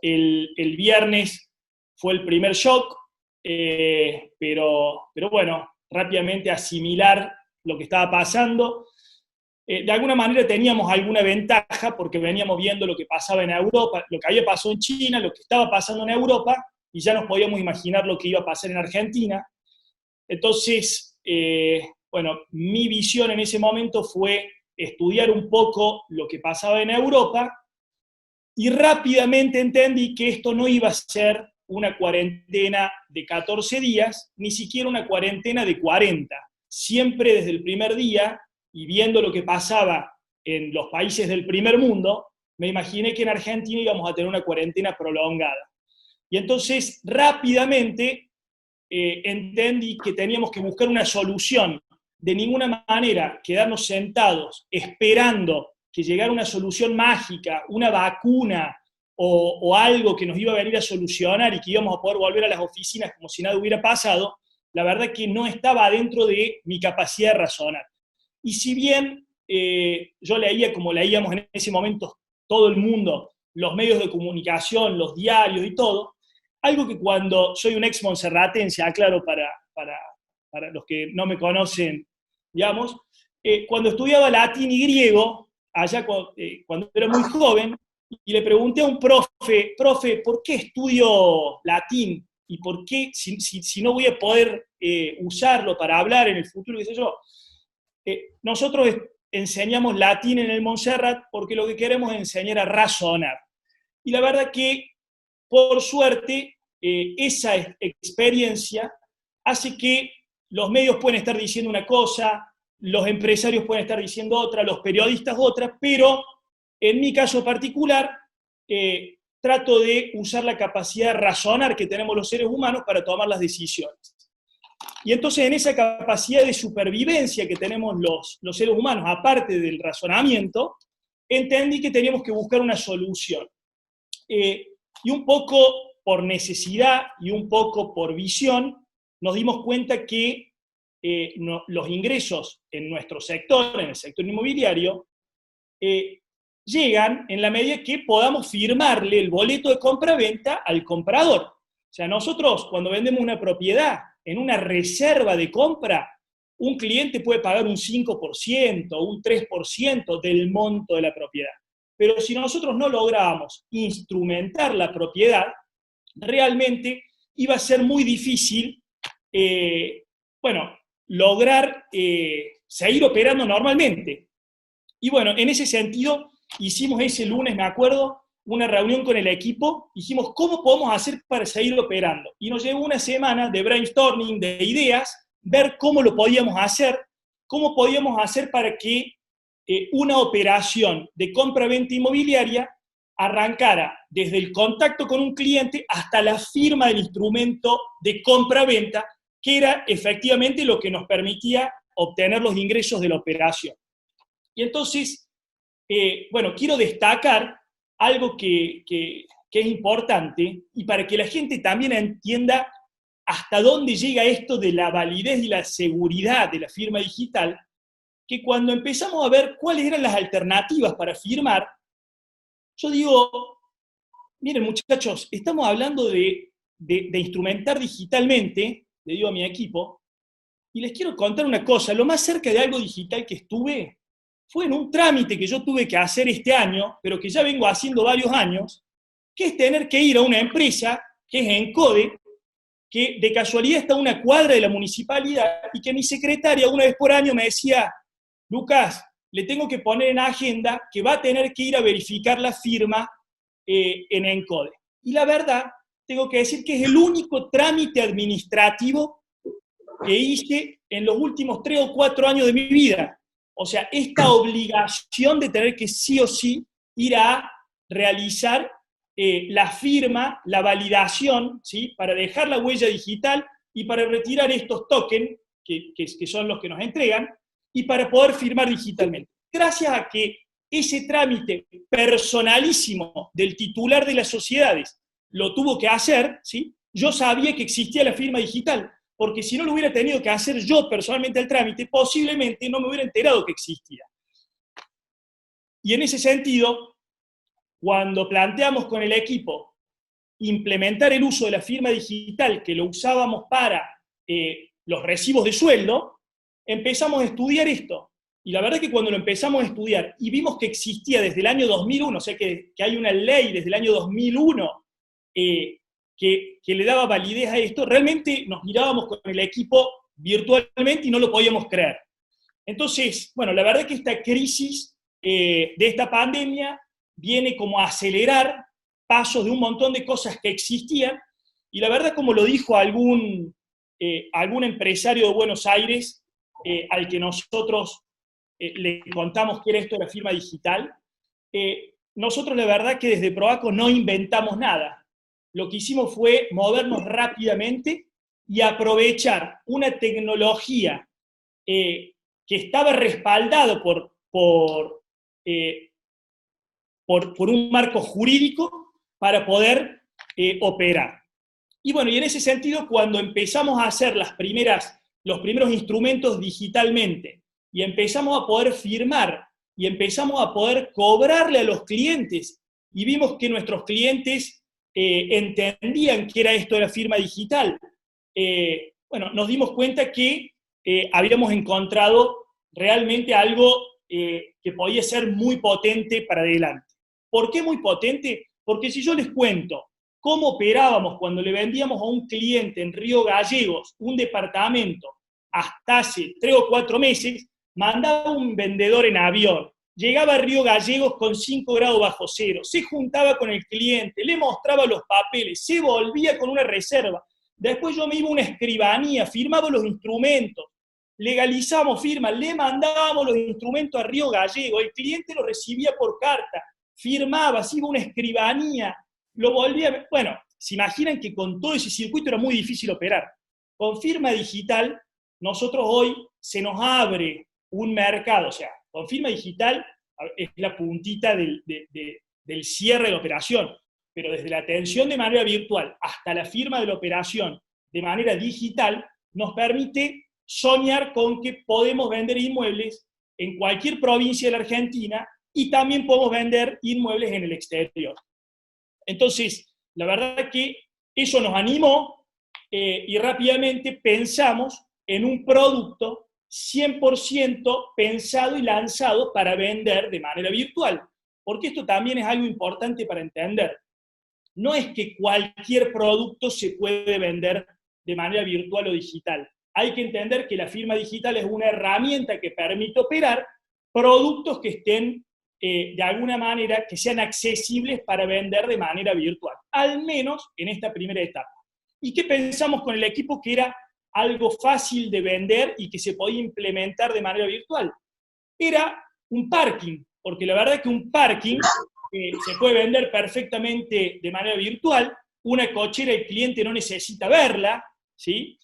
D: el viernes fue el primer shock, pero bueno, rápidamente asimilar lo que estaba pasando. De alguna manera teníamos alguna ventaja porque veníamos viendo lo que pasaba en Europa, lo que había pasado en China, lo que estaba pasando en Europa, y ya nos podíamos imaginar lo que iba a pasar en Argentina. Entonces, bueno, mi visión en ese momento fue estudiar un poco lo que pasaba en Europa, y rápidamente entendí que esto no iba a ser una cuarentena de 14 días, ni siquiera una cuarentena de 40. Siempre desde el primer día, y viendo lo que pasaba en los países del primer mundo, me imaginé que en Argentina íbamos a tener una cuarentena prolongada. Y entonces rápidamente entendí que teníamos que buscar una solución. De ninguna manera quedarnos sentados esperando que llegara una solución mágica, una vacuna o algo que nos iba a venir a solucionar y que íbamos a poder volver a las oficinas como si nada hubiera pasado. La verdad que no estaba dentro de mi capacidad de razonar. Y si bien yo leía, como leíamos en ese momento todo el mundo, los medios de comunicación, los diarios y todo, algo que cuando soy un ex monserratense, aclaro para los que no me conocen, digamos, cuando estudiaba latín y griego, allá cuando era muy joven, y le pregunté a un profe, ¿por qué estudio latín? ¿Y por qué, si no voy a poder usarlo para hablar en el futuro, qué sé yo? Nosotros enseñamos latín en el Montserrat porque lo que queremos es enseñar a razonar. Y la verdad que, por suerte, esa experiencia hace que los medios pueden estar diciendo una cosa, los empresarios pueden estar diciendo otra, los periodistas otra, pero en mi caso particular, trato de usar la capacidad de razonar que tenemos los seres humanos para tomar las decisiones. Y entonces en esa capacidad de supervivencia que tenemos los seres humanos, aparte del razonamiento, entendí que teníamos que buscar una solución. Y un poco por necesidad y un poco por visión, nos dimos cuenta que los ingresos en nuestro sector, en el sector inmobiliario, llegan en la medida que podamos firmarle el boleto de compra-venta al comprador. O sea, nosotros cuando vendemos una propiedad en una reserva de compra, un cliente puede pagar un 5%, un 3% del monto de la propiedad. Pero si nosotros no lográbamos instrumentar la propiedad, realmente iba a ser muy difícil, lograr seguir operando normalmente. Y bueno, en ese sentido, hicimos ese lunes, me acuerdo, una reunión con el equipo, dijimos, ¿cómo podemos hacer para seguir operando? Y nos llevó una semana de brainstorming, de ideas, ver cómo lo podíamos hacer, cómo podíamos hacer para que una operación de compra-venta inmobiliaria arrancara desde el contacto con un cliente hasta la firma del instrumento de compra-venta, que era efectivamente lo que nos permitía obtener los ingresos de la operación. Y entonces, bueno, quiero destacar algo que es importante, y para que la gente también entienda hasta dónde llega esto de la validez y la seguridad de la firma digital, que cuando empezamos a ver cuáles eran las alternativas para firmar, yo digo, miren muchachos, estamos hablando de instrumentar digitalmente, le digo a mi equipo, y les quiero contar una cosa, lo más cerca de algo digital que estuve fue en un trámite que yo tuve que hacer este año, pero que ya vengo haciendo varios años, que es tener que ir a una empresa, que es Encode, que de casualidad está a una cuadra de la municipalidad, y que mi secretaria una vez por año me decía, Lucas, le tengo que poner en agenda que va a tener que ir a verificar la firma en Encode. Y la verdad, tengo que decir que es el único trámite administrativo que hice en los últimos 3 o 4 años de mi vida. O sea, esta obligación de tener que sí o sí ir a realizar la firma, la validación, ¿sí? Para dejar la huella digital y para retirar estos tokens, que son los que nos entregan, y para poder firmar digitalmente. Gracias a que ese trámite personalísimo del titular de las sociedades lo tuvo que hacer, ¿sí? Yo sabía que existía la firma digital, porque si no lo hubiera tenido que hacer yo personalmente el trámite, posiblemente no me hubiera enterado que existía. Y en ese sentido, cuando planteamos con el equipo implementar el uso de la firma digital, que lo usábamos para los recibos de sueldo, empezamos a estudiar esto. Y la verdad es que cuando lo empezamos a estudiar y vimos que existía desde el año 2001, o sea que hay una ley desde el año 2001 que le daba validez a esto, realmente nos mirábamos con el equipo virtualmente y no lo podíamos creer. Entonces, bueno, la verdad es que esta crisis de esta pandemia viene como a acelerar pasos de un montón de cosas que existían, y la verdad, como lo dijo algún empresario de Buenos Aires, al que nosotros le contamos qué era esto de la firma digital, nosotros la verdad que desde Proaco no inventamos nada. Lo que hicimos fue movernos rápidamente y aprovechar una tecnología que estaba respaldado por un marco jurídico para poder operar. Y bueno, y en ese sentido, cuando empezamos a hacer los primeros instrumentos digitalmente, y empezamos a poder firmar, y empezamos a poder cobrarle a los clientes, y vimos que nuestros clientes entendían qué era esto de la firma digital, bueno, nos dimos cuenta que habíamos encontrado realmente algo que podía ser muy potente para adelante. ¿Por qué muy potente? Porque si yo les cuento cómo operábamos cuando le vendíamos a un cliente en Río Gallegos un departamento hasta hace 3 o 4 meses, mandaba un vendedor en avión, llegaba a Río Gallegos con 5 grados bajo cero, se juntaba con el cliente, le mostraba los papeles, se volvía con una reserva, después yo me iba a una escribanía, firmaba los instrumentos, legalizamos firmas, le mandábamos los instrumentos a Río Gallegos, el cliente lo recibía por carta, firmaba, se iba a una escribanía, lo volvía, bueno, se imaginan que con todo ese circuito era muy difícil operar. Con firma digital, nosotros hoy se nos abre un mercado, o sea, con firma digital es la puntita del cierre de la operación, pero desde la atención de manera virtual hasta la firma de la operación de manera digital, nos permite soñar con que podemos vender inmuebles en cualquier provincia de la Argentina y también podemos vender inmuebles en el exterior. Entonces, la verdad que eso nos animó y rápidamente pensamos en un producto 100% pensado y lanzado para vender de manera virtual. Porque esto también es algo importante para entender. No es que cualquier producto se puede vender de manera virtual o digital. Hay que entender que la firma digital es una herramienta que permite operar productos que estén de alguna manera, que sean accesibles para vender de manera virtual, al menos en esta primera etapa. ¿Y qué pensamos con el equipo que era algo fácil de vender y que se podía implementar de manera virtual? Era un parking, porque la verdad es que un parking se puede vender perfectamente de manera virtual. Una cochera el cliente no necesita verla, ¿sí?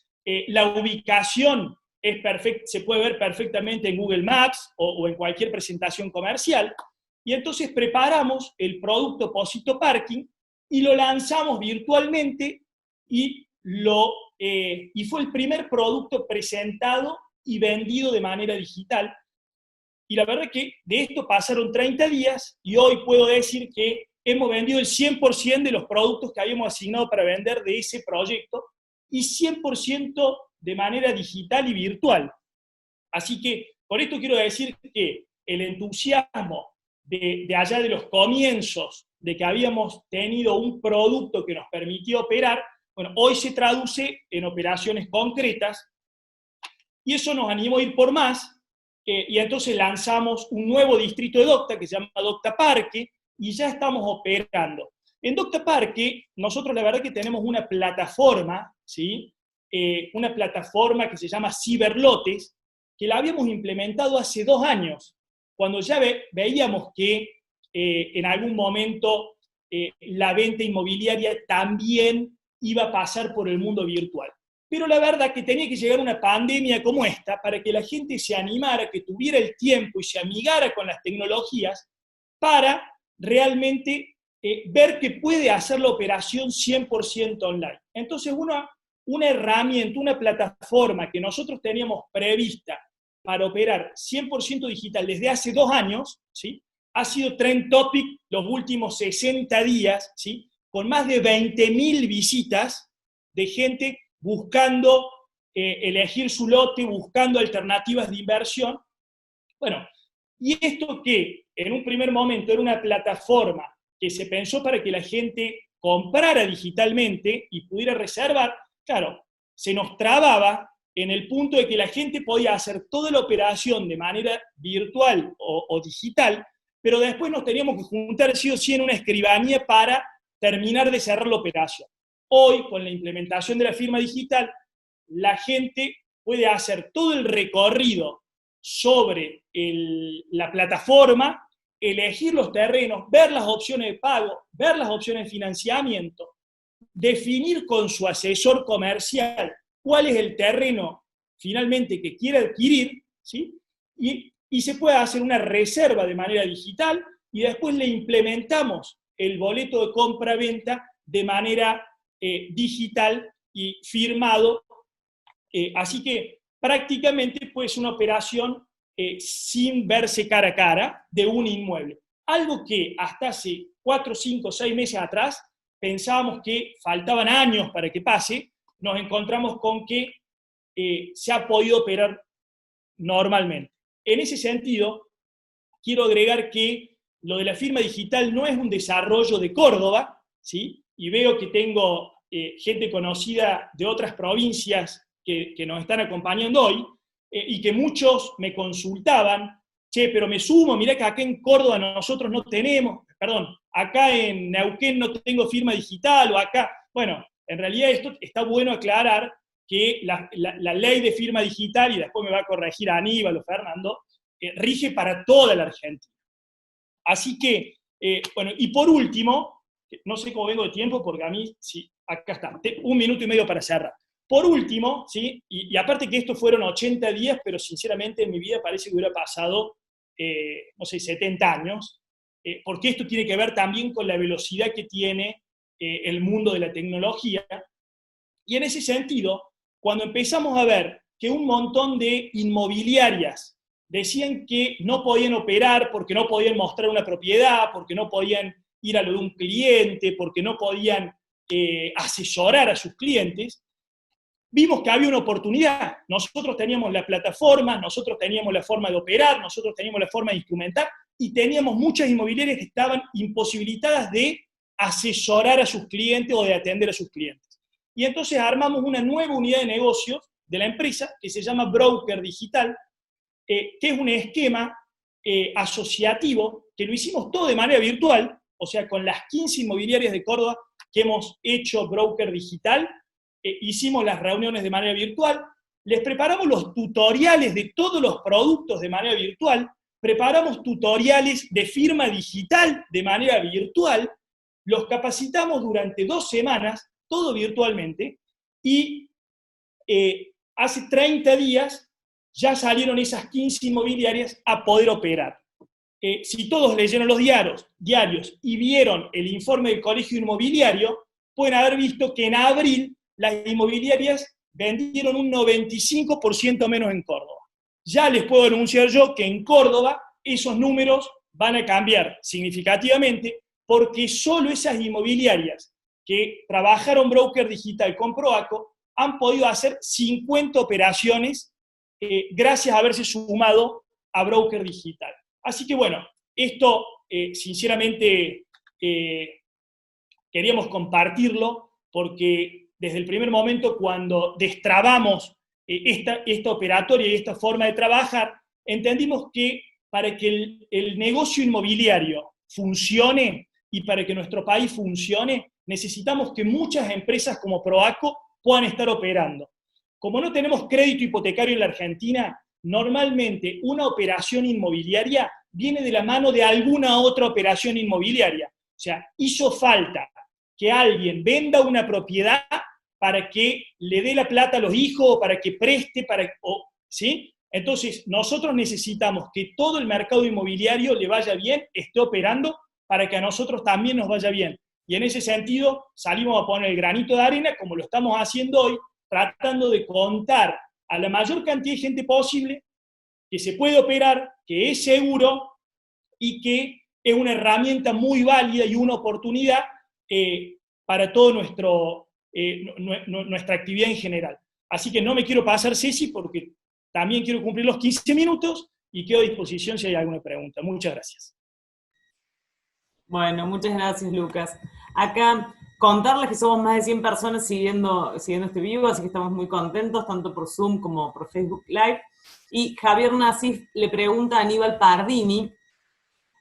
D: La ubicación es se puede ver perfectamente en Google Maps o en cualquier presentación comercial. Y entonces preparamos el producto Pocito Parking y lo lanzamos virtualmente y fue el primer producto presentado y vendido de manera digital. Y la verdad es que de esto pasaron 30 días y hoy puedo decir que hemos vendido el 100% de los productos que habíamos asignado para vender de ese proyecto y 100% de manera digital y virtual. Así que por esto quiero decir que el entusiasmo de allá de los comienzos, de que habíamos tenido un producto que nos permitía operar, bueno, hoy se traduce en operaciones concretas y eso nos animó a ir por más. Y entonces lanzamos un nuevo distrito de Docta que se llama Docta Parque y ya estamos operando. En Docta Parque, nosotros la verdad que tenemos una plataforma, ¿sí? Una plataforma que se llama Ciberlotes, que la habíamos implementado hace 2 años, cuando ya veíamos que en algún momento la venta inmobiliaria también iba a pasar por el mundo virtual. Pero la verdad que tenía que llegar una pandemia como esta para que la gente se animara, que tuviera el tiempo y se amigara con las tecnologías para realmente ver que puede hacer la operación 100% online. Entonces una herramienta, una plataforma que nosotros teníamos prevista para operar 100% digital desde hace 2 años, ¿sí? Ha sido trend topic los últimos 60 días, ¿sí? Con más de 20.000 visitas de gente buscando elegir su lote, buscando alternativas de inversión. Bueno, y esto que en un primer momento era una plataforma que se pensó para que la gente comprara digitalmente y pudiera reservar, claro, se nos trababa en el punto de que la gente podía hacer toda la operación de manera virtual o digital, pero después nos teníamos que juntar sí o sí en una escribanía para terminar de cerrar la operación. Hoy, con la implementación de la firma digital, la gente puede hacer todo el recorrido sobre la plataforma, elegir los terrenos, ver las opciones de pago, ver las opciones de financiamiento, definir con su asesor comercial cuál es el terreno finalmente que quiere adquirir, ¿sí? Y se puede hacer una reserva de manera digital y después le implementamos el boleto de compra-venta de manera digital y firmado. Así que prácticamente pues una operación sin verse cara a cara de un inmueble. Algo que hasta hace 4, 5, 6 meses atrás pensábamos que faltaban años para que pase, nos encontramos con que se ha podido operar normalmente. En ese sentido, quiero agregar que lo de la firma digital no es un desarrollo de Córdoba, ¿sí? Y veo que tengo gente conocida de otras provincias que nos están acompañando hoy, y que muchos me consultaban, che, pero me sumo, mirá que acá en Córdoba nosotros no tenemos, perdón, acá en Neuquén no tengo firma digital, o acá, bueno, en realidad esto está bueno aclarar que la ley de firma digital, y después me va a corregir Aníbal o Fernando, rige para toda la Argentina. Así que, bueno, y por último, no sé cómo vengo de tiempo, porque a mí, sí, acá está, 1 minuto y medio para cerrar. Por último, ¿sí? Y aparte que estos fueron 80 días, pero sinceramente en mi vida parece que hubiera pasado, no sé, 70 años, porque esto tiene que ver también con la velocidad que tiene el mundo de la tecnología. Y en ese sentido, cuando empezamos a ver que un montón de inmobiliarias decían que no podían operar porque no podían mostrar una propiedad, porque no podían ir a lo de un cliente, porque no podían asesorar a sus clientes, vimos que había una oportunidad. Nosotros teníamos la plataforma, nosotros teníamos la forma de operar, nosotros teníamos la forma de instrumentar, y teníamos muchas inmobiliarias que estaban imposibilitadas de asesorar a sus clientes o de atender a sus clientes. Y entonces armamos una nueva unidad de negocios de la empresa que se llama Broker Digital, que es un esquema asociativo que lo hicimos todo de manera virtual, o sea, con las 15 inmobiliarias de Córdoba que hemos hecho Broker Digital, hicimos las reuniones de manera virtual, les preparamos los tutoriales de todos los productos de manera virtual, preparamos tutoriales de firma digital de manera virtual, los capacitamos durante 2 semanas, todo virtualmente, y hace 30 días ya salieron esas 15 inmobiliarias a poder operar. Si todos leyeron los diarios y vieron el informe del Colegio Inmobiliario, pueden haber visto que en abril las inmobiliarias vendieron un 95% menos en Córdoba. Ya les puedo anunciar yo que en Córdoba esos números van a cambiar significativamente, porque solo esas inmobiliarias que trabajaron broker digital con Proaco han podido hacer 50 operaciones gracias a haberse sumado a broker digital. Así que bueno, esto sinceramente queríamos compartirlo, porque desde el primer momento, cuando destrabamos esta operatoria y esta forma de trabajar, entendimos que para que el negocio inmobiliario funcione y para que nuestro país funcione, necesitamos que muchas empresas como Proaco puedan estar operando. Como no tenemos crédito hipotecario en la Argentina, normalmente una operación inmobiliaria viene de la mano de alguna otra operación inmobiliaria. O sea, hizo falta que alguien venda una propiedad para que le dé la plata a los hijos, o para que preste, ¿sí? Entonces, nosotros necesitamos que todo el mercado inmobiliario le vaya bien, esté operando, para que a nosotros también nos vaya bien. Y en ese sentido, salimos a poner el granito de arena, como lo estamos haciendo hoy, tratando de contar a la mayor cantidad de gente posible que se puede operar, que es seguro y que es una herramienta muy válida y una oportunidad para toda nuestra actividad en general. Así que no me quiero pasar, Ceci, porque también quiero cumplir los 15 minutos y quedo a disposición si hay alguna pregunta. Muchas gracias.
A: Bueno, muchas gracias, Lucas. Acá contarles que somos más de 100 personas siguiendo este vivo, así que estamos muy contentos, tanto por Zoom como por Facebook Live. Y Javier Nasif le pregunta a Aníbal Pardini,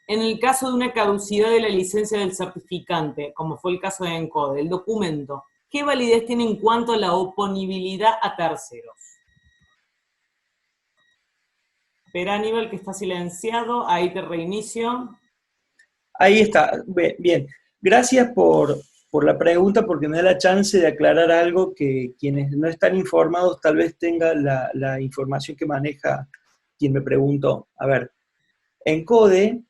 A: en el caso de una caducidad de la licencia del certificante, como fue el caso de ENCODE, el documento, ¿qué validez tiene en cuanto a la oponibilidad a terceros? Espera, Aníbal, que está silenciado, ahí te reinicio.
C: Ahí está, bien. Gracias por la pregunta, porque me da la chance de aclarar algo que quienes no están informados tal vez tengan la información que maneja quien me preguntó. A ver, ENCODE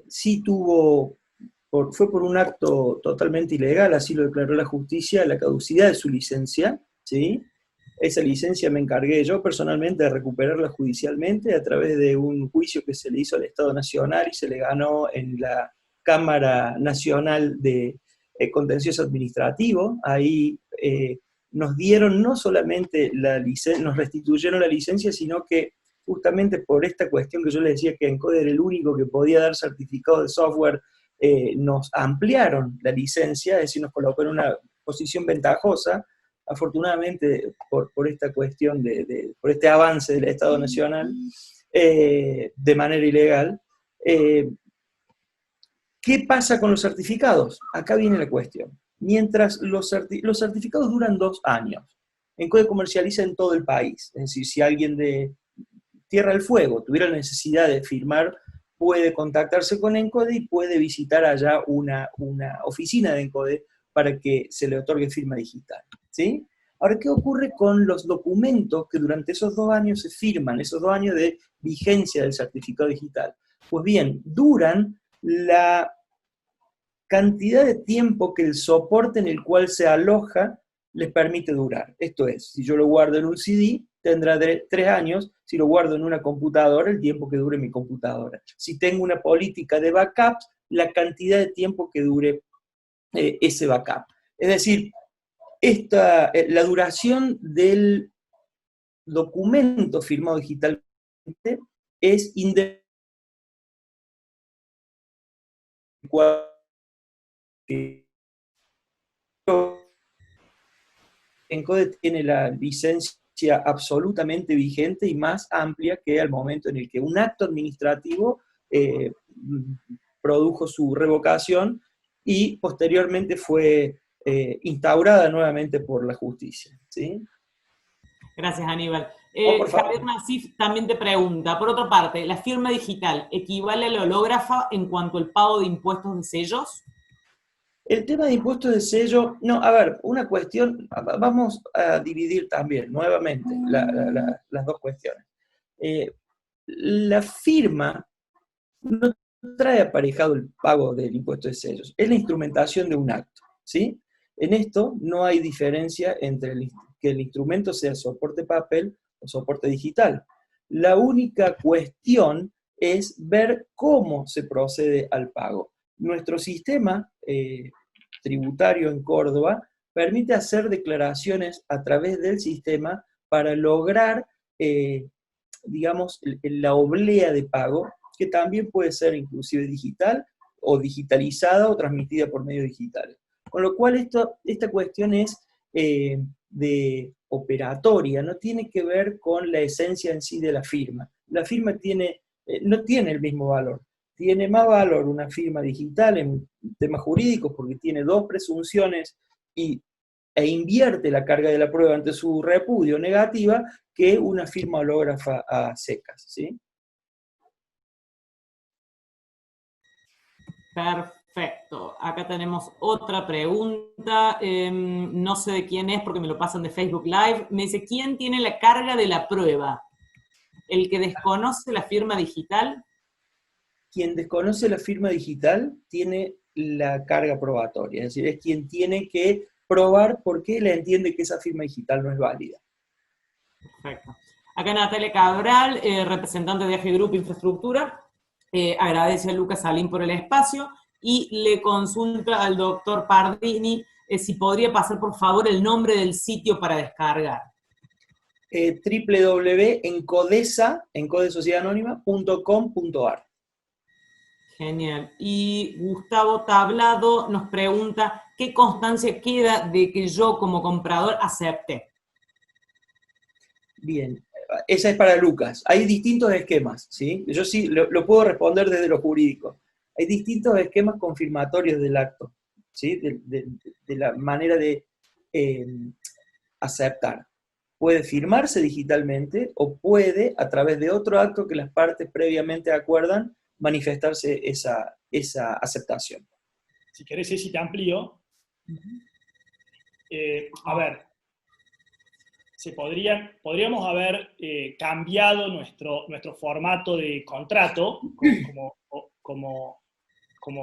C: sí fue por un acto totalmente ilegal, así lo declaró la justicia, la caducidad de su licencia, ¿sí? Esa licencia me encargué yo personalmente de recuperarla judicialmente a través de un juicio que se le hizo al Estado Nacional y se le ganó en la Cámara Nacional de Contencioso Administrativo. Ahí nos dieron no solamente la licencia, nos restituyeron la licencia, sino que justamente por esta cuestión que yo les decía que ENCODE era el único que podía dar certificado de software, nos ampliaron la licencia, es decir, nos colocó en una posición ventajosa. Afortunadamente, por esta cuestión, por este avance del Estado Nacional, de manera ilegal. ¿Qué pasa con los certificados? Acá viene la cuestión. Mientras los certificados duran 2 años, ENCODE comercializa en todo el país. Es decir, si alguien de Tierra del Fuego tuviera la necesidad de firmar, puede contactarse con ENCODE y puede visitar allá una oficina de ENCODE para que se le otorgue firma digital, ¿sí? Ahora, ¿qué ocurre con los documentos que durante esos 2 años se firman, esos 2 años de vigencia del certificado digital? Pues bien, duran la cantidad de tiempo que el soporte en el cual se aloja les permite durar. Esto es, si yo lo guardo en un CD, tendrá 3 años, si lo guardo en una computadora, el tiempo que dure mi computadora. Si tengo una política de backups, la cantidad de tiempo que dure ese backup. Es decir, la duración del documento firmado digitalmente es independiente. ENCODE tiene la licencia absolutamente vigente y más amplia que al momento en el que un acto administrativo produjo su revocación y posteriormente fue instaurada nuevamente por la justicia, ¿sí?
A: Gracias, Aníbal.
C: Por favor.
A: Javier Nasif también te pregunta, por otra parte, ¿la firma digital equivale al hológrafa en cuanto al pago de impuestos de sellos?
C: El tema de impuestos de sello, no, a ver, una cuestión, vamos a dividir también nuevamente las dos cuestiones. La firma no trae aparejado el pago del impuesto de sellos, es la instrumentación de un acto, ¿sí? En esto no hay diferencia entre que el instrumento sea soporte papel o soporte digital. La única cuestión es ver cómo se procede al pago. Nuestro sistema tributario en Córdoba permite hacer declaraciones a través del sistema para lograr, digamos, la oblea de pago, que también puede ser inclusive digital o digitalizada o transmitida por medios digitales. Con lo cual esta cuestión es de operatoria, no tiene que ver con la esencia en sí de la firma. La firma no tiene el mismo valor. Tiene más valor una firma digital en temas jurídicos porque tiene dos presunciones e invierte la carga de la prueba ante su repudio negativa que una firma hológrafa a secas, ¿sí?
A: Perfecto. Acá tenemos otra pregunta. No sé de quién es porque me lo pasan de Facebook Live. Me dice, ¿quién tiene la carga de la prueba? ¿El que desconoce la firma digital?
C: Quien desconoce la firma digital tiene la carga probatoria, es decir, es quien tiene que probar por qué le entiende que esa firma digital no es válida.
A: Perfecto. Acá Natalia Cabral, representante de AG Group Infraestructura, agradece a Lucas Salín por el espacio y le consulta al doctor Pardini si podría pasar por favor el nombre del sitio para descargar.
C: www.encodesa.com.ar.
A: Genial. Y Gustavo Tablado nos pregunta, ¿qué constancia queda de que yo como comprador acepté?
C: Bien, esa es para Lucas. Hay distintos esquemas, ¿sí? Yo sí lo puedo responder desde lo jurídico. Hay distintos esquemas confirmatorios del acto, ¿sí? De la manera de aceptar. Puede firmarse digitalmente o puede, a través de otro acto que las partes previamente acuerdan, manifestarse esa aceptación.
D: Si querés, si te amplío. A ver, podríamos haber cambiado nuestro formato de contrato, como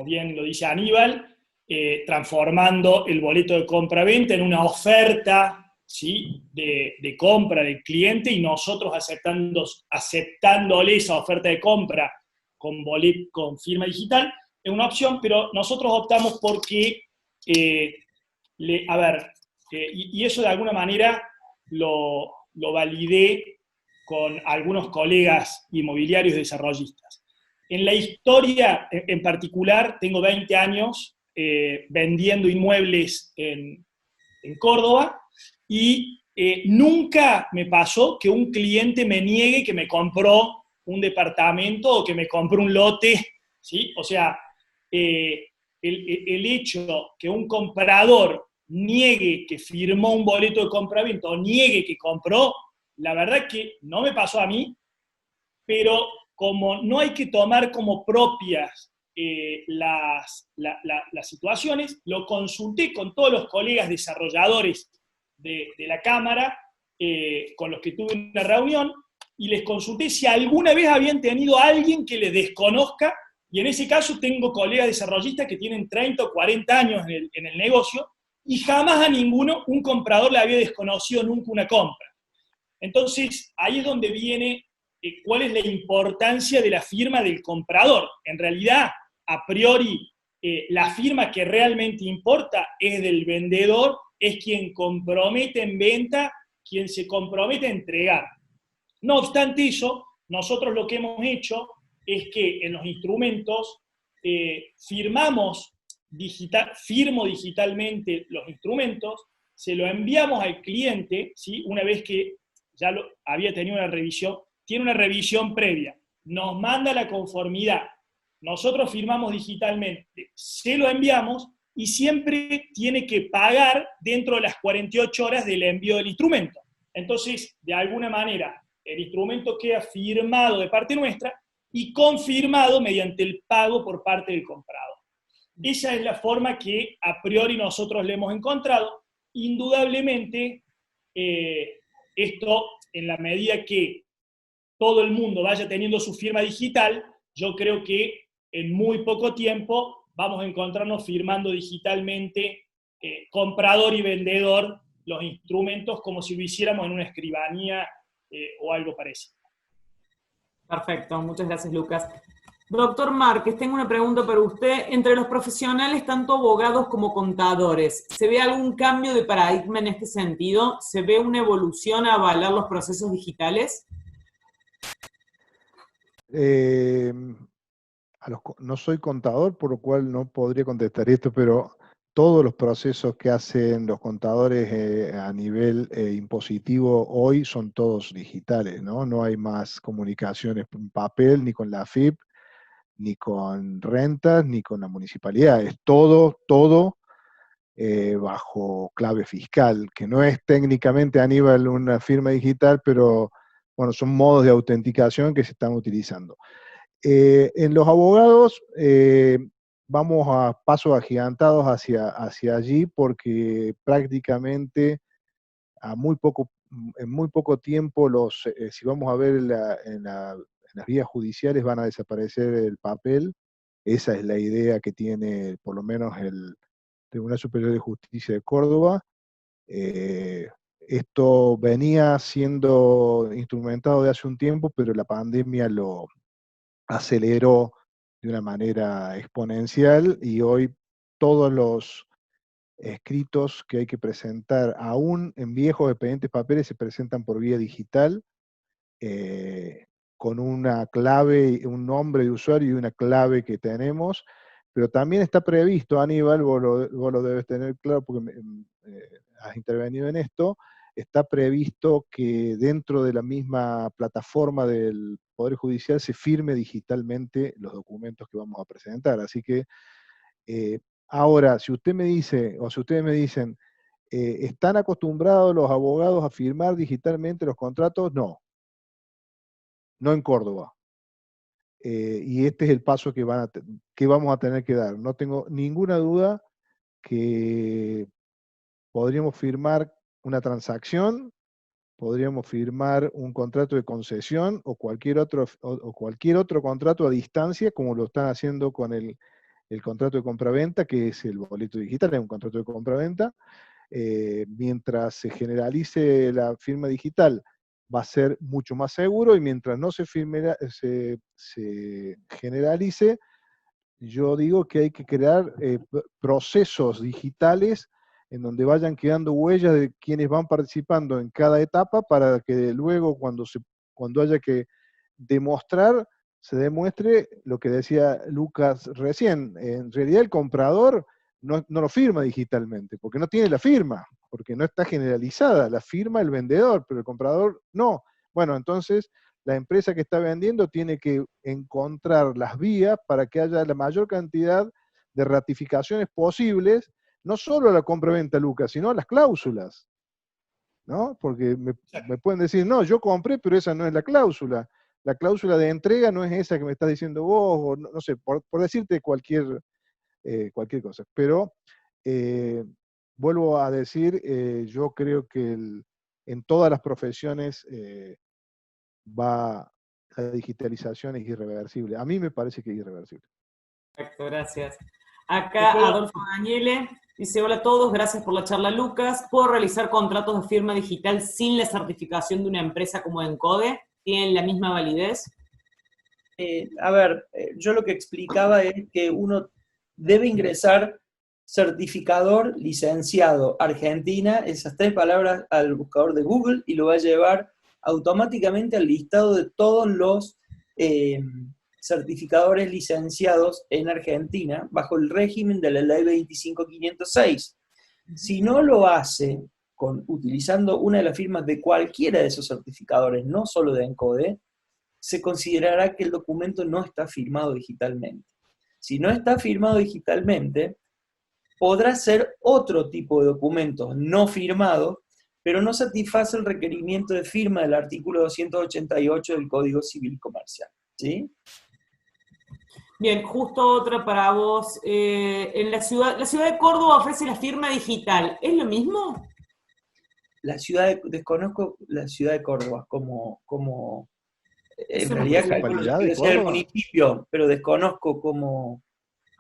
D: bien lo dice Aníbal, transformando el boleto de compra-venta en una oferta, ¿sí?, de compra del cliente y nosotros aceptándole esa oferta de compra con firma digital, es una opción, pero nosotros optamos porque, y eso de alguna manera lo validé con algunos colegas inmobiliarios desarrollistas. En la historia en particular, tengo 20 años vendiendo inmuebles en Córdoba y nunca me pasó que un cliente me niegue que me compró un departamento o que me compró un lote, ¿sí? O sea, el hecho que un comprador niegue que firmó un boleto de compraventa o niegue que compró, la verdad que no me pasó a mí, pero como no hay que tomar como propias las situaciones, lo consulté con todos los colegas desarrolladores de la Cámara, con los que tuve una reunión, y les consulté si alguna vez habían tenido a alguien que les desconozca, y en ese caso tengo colegas desarrollistas que tienen 30 o 40 años en el negocio, y jamás a ninguno un comprador le había desconocido nunca una compra. Entonces, ahí es donde viene cuál es la importancia de la firma del comprador. En realidad, a priori, la firma que realmente importa es del vendedor, es quien compromete en venta, quien se compromete a entregar. No obstante eso, nosotros lo que hemos hecho es que en los instrumentos firmo digitalmente los instrumentos, se lo enviamos al cliente, ¿sí?, una vez que ya había tenido una revisión, tiene una revisión previa, nos manda la conformidad, nosotros firmamos digitalmente, se lo enviamos y siempre tiene que pagar dentro de las 48 horas del envío del instrumento. Entonces, de alguna manera, el instrumento queda firmado de parte nuestra y confirmado mediante el pago por parte del comprador. Esa es la forma que a priori nosotros le hemos encontrado. Indudablemente, esto, en la medida que todo el mundo vaya teniendo su firma digital, yo creo que en muy poco tiempo vamos a encontrarnos firmando digitalmente comprador y vendedor los instrumentos como si lo hiciéramos en una escribanía o algo parecido.
A: Perfecto, muchas gracias, Lucas. Doctor Márquez, tengo una pregunta para usted. Entre los profesionales, tanto abogados como contadores, ¿se ve algún cambio de paradigma en este sentido? ¿Se ve una evolución a avalar los procesos digitales?
B: No soy contador, por lo cual no podría contestar esto, pero todos los procesos que hacen los contadores a nivel impositivo hoy son todos digitales, ¿no? No hay más comunicaciones en papel, ni con la AFIP, ni con rentas, ni con la municipalidad. Es todo bajo clave fiscal, que no es técnicamente, Aníbal, una firma digital, pero bueno, son modos de autenticación que se están utilizando. En los abogados vamos a pasos agigantados hacia allí porque prácticamente en muy poco tiempo, si vamos a ver en las vías judiciales, van a desaparecer el papel. Esa es la idea que tiene por lo menos el Tribunal Superior de Justicia de Córdoba. Esto venía siendo instrumentado de hace un tiempo, pero la pandemia lo aceleró de una manera exponencial y hoy todos los escritos que hay que presentar, aún en viejos expedientes papeles, se presentan por vía digital, con una clave, un nombre de usuario y una clave que tenemos, pero también está previsto, Aníbal, vos lo debes tener claro porque has intervenido en esto, está previsto que dentro de la misma plataforma del Poder Judicial se firme digitalmente los documentos que vamos a presentar. Así que, ahora, si usted me dice, o si ustedes me dicen, ¿están acostumbrados los abogados a firmar digitalmente los contratos? No. No en Córdoba. Y este es el paso que vamos a tener que dar. No tengo ninguna duda que podríamos firmar una transacción, podríamos firmar un contrato de concesión o cualquier otro contrato a distancia, como lo están haciendo con el contrato de compraventa, que es el boleto digital, es un contrato de compraventa. Mientras se generalice la firma digital, va a ser mucho más seguro, y mientras no se generalice, yo digo que hay que crear procesos digitales en donde vayan quedando huellas de quienes van participando en cada etapa, para que luego cuando haya que demostrar, se demuestre lo que decía Lucas recién. En realidad el comprador no lo firma digitalmente, porque no tiene la firma, porque no está generalizada, la firma el vendedor, pero el comprador no. Bueno, entonces la empresa que está vendiendo tiene que encontrar las vías para que haya la mayor cantidad de ratificaciones posibles, no solo a la compra-venta, Lucas, sino a las cláusulas, ¿no? Porque me pueden decir, no, yo compré, pero esa no es la cláusula. La cláusula de entrega no es esa que me estás diciendo vos, o no sé, por decirte cualquier cosa. Pero, vuelvo a decir, yo creo que en todas las profesiones la digitalización es irreversible. A mí me parece que es irreversible.
A: Perfecto, gracias. Acá Adolfo Daniele dice: hola a todos, gracias por la charla, Lucas. ¿Puedo realizar contratos de firma digital sin la certificación de una empresa como ENCODE? ¿Tienen la misma validez?
C: Yo lo que explicaba es que uno debe ingresar certificador licenciado Argentina, esas 3 palabras, al buscador de Google, y lo va a llevar automáticamente al listado de todos los certificadores licenciados en Argentina bajo el régimen de la ley 25506. Si no lo hace utilizando una de las firmas de cualquiera de esos certificadores, no solo de ENCODE, se considerará que el documento no está firmado digitalmente. Si no está firmado digitalmente, podrá ser otro tipo de documentos no firmados, pero no satisface el requerimiento de firma del artículo 288 del Código Civil Comercial. ¿Sí?
A: Bien, justo otra para vos. En la ciudad de Córdoba ofrece la firma digital. ¿Es lo mismo?
C: Desconozco la ciudad de Córdoba como en
A: Eso no
C: realidad
A: puede ser.
C: calculo
B: ¿Municipalidad
C: que
B: de
C: debe ser el
B: Córdoba?
C: municipio, pero desconozco cómo,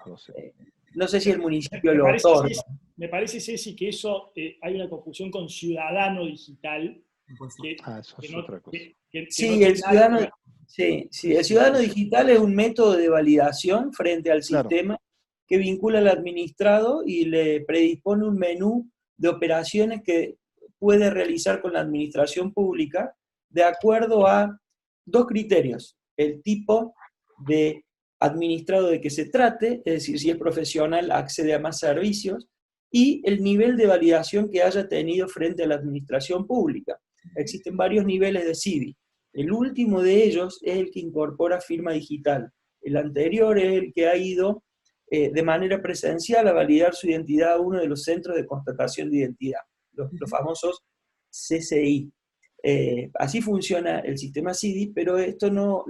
B: No sé.
C: no sé si el municipio
D: Me
C: lo
D: parece,
C: otorga.
D: me parece, Ceci, que eso hay una confusión con ciudadano digital, que,
B: Eso
D: que
B: es
D: no,
B: otra cosa.
D: que no
C: Sí,
D: tiene
C: el
D: nada que
C: ciudadano,
D: ver.
C: sí, el ciudadano digital es un método de validación frente al
B: Claro.
C: sistema que vincula al administrado y le predispone un menú de operaciones que puede realizar con la administración pública de acuerdo a dos criterios: el tipo de administrado de que se trate, es decir, si es profesional accede a más servicios, y el nivel de validación que haya tenido frente a la administración pública. Existen varios niveles de CIDI. El último de ellos es el que incorpora firma digital. El anterior es el que ha ido de manera presencial a validar su identidad a uno de los centros de constatación de identidad, los famosos CCI. Así funciona el sistema CIDI, pero esto no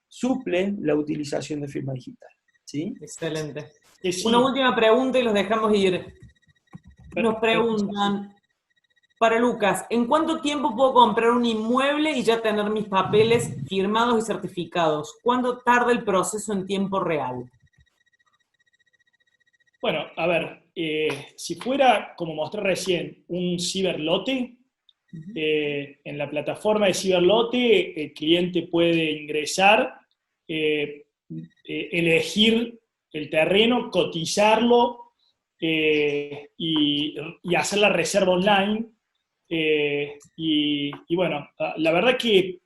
C: suple la utilización de firma digital. ¿Sí?
A: Excelente.
D: Que sí,
A: Una última pregunta y los dejamos ir. Nos preguntan, para Lucas, ¿en cuánto tiempo puedo comprar un inmueble y ya tener mis papeles firmados y certificados? ¿Cuánto tarda el proceso en tiempo real?
D: Bueno, a ver, si fuera, como mostré recién, un ciberlote, en la plataforma de ciberlote el cliente puede ingresar, elegir el terreno, cotizarlo y hacer la reserva online. Y bueno, la verdad que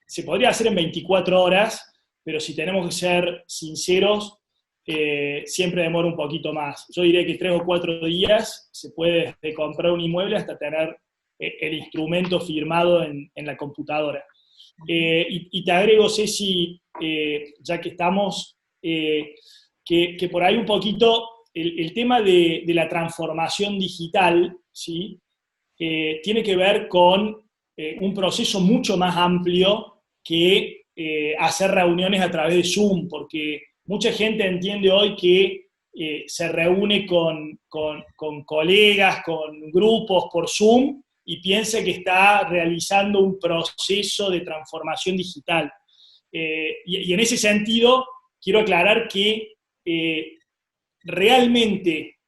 D: se podría hacer en 24 horas, pero si tenemos que ser sinceros, siempre demora un poquito más. Yo diría que 3 o 4 días se puede desde comprar un inmueble hasta tener el instrumento firmado en la computadora. Y te agrego, Ceci, ya que estamos, que por ahí un poquito el tema de la transformación digital, ¿sí? Tiene que ver con un proceso mucho más amplio que hacer reuniones a través de Zoom, porque mucha gente entiende hoy que se reúne con colegas, con grupos por Zoom, y piensa que está realizando un proceso de transformación digital. Y en ese sentido, quiero aclarar que realmente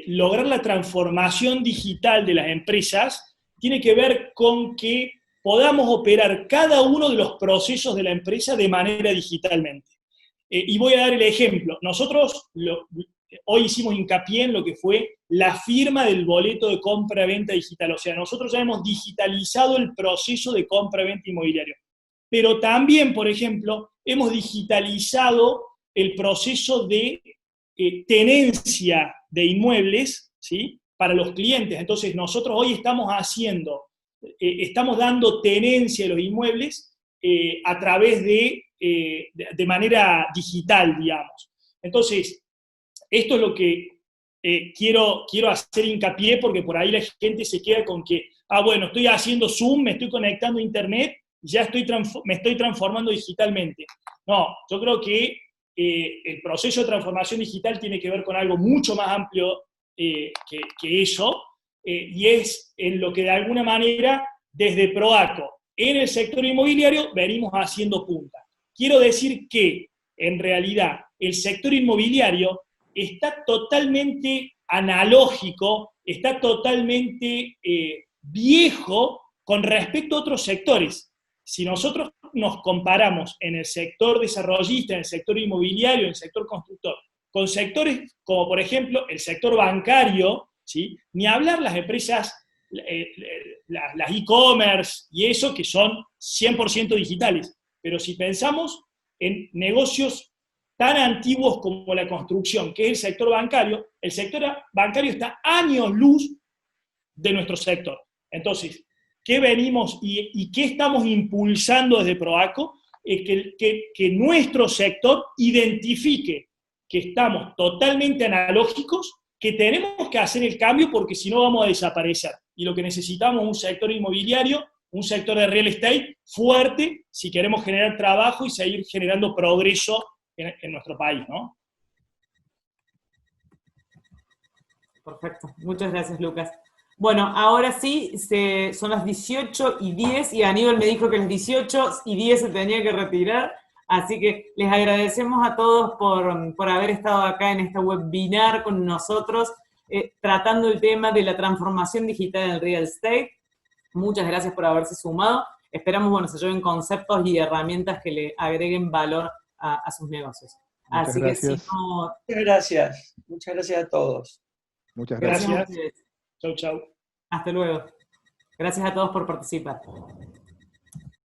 D: lograr la transformación digital de las empresas tiene que ver con que podamos operar cada uno de los procesos de la empresa de manera digitalmente. Y voy a dar el ejemplo. Nosotros hoy hicimos hincapié en lo que fue la firma del boleto de compra-venta digital. O sea, nosotros ya hemos digitalizado el proceso de compra-venta inmobiliario. Pero también, por ejemplo, hemos digitalizado el proceso de tenencia de inmuebles, ¿sí?, para los clientes. Entonces, nosotros hoy estamos dando tenencia de los inmuebles a través de manera digital, digamos. Entonces, esto es lo que quiero hacer hincapié, porque por ahí la gente se queda con que, bueno, estoy haciendo Zoom, me estoy conectando a Internet, ya me estoy transformando digitalmente. No, yo creo que el proceso de transformación digital tiene que ver con algo mucho más amplio que eso, y es en lo que de alguna manera desde Proaco en el sector inmobiliario venimos haciendo punta. Quiero decir que en realidad el sector inmobiliario está totalmente analógico, está totalmente viejo con respecto a otros sectores. Si nosotros nos comparamos en el sector desarrollista, en el sector inmobiliario, en el sector constructor, con sectores como por ejemplo el sector bancario, ¿sí?, ni hablar las empresas, las e-commerce y eso, que son 100% digitales. Pero si pensamos en negocios tan antiguos como la construcción, que es el sector bancario está años luz de nuestro sector. Entonces, ¿qué venimos y qué estamos impulsando desde Proaco? Que nuestro sector identifique que estamos totalmente analógicos, que tenemos que hacer el cambio porque si no vamos a desaparecer. Y lo que necesitamos es un sector inmobiliario, un sector de real estate fuerte si queremos generar trabajo y seguir generando progreso en nuestro país, ¿no?
A: Perfecto, muchas gracias, Lucas. Bueno, ahora sí, son las 18:10 y Aníbal me dijo que las 18:10 se tenía que retirar, así que les agradecemos a todos por haber estado acá en este webinar con nosotros, tratando el tema de la transformación digital en el real estate. Muchas gracias por haberse sumado. Esperamos, bueno, se lleven conceptos y herramientas que le agreguen valor a sus negocios.
B: Muchas
A: Así
B: gracias.
A: que si no...
C: Muchas gracias a todos.
B: Muchas gracias.
D: Gracias. Chau, chau.
A: Hasta luego. Gracias a todos por participar.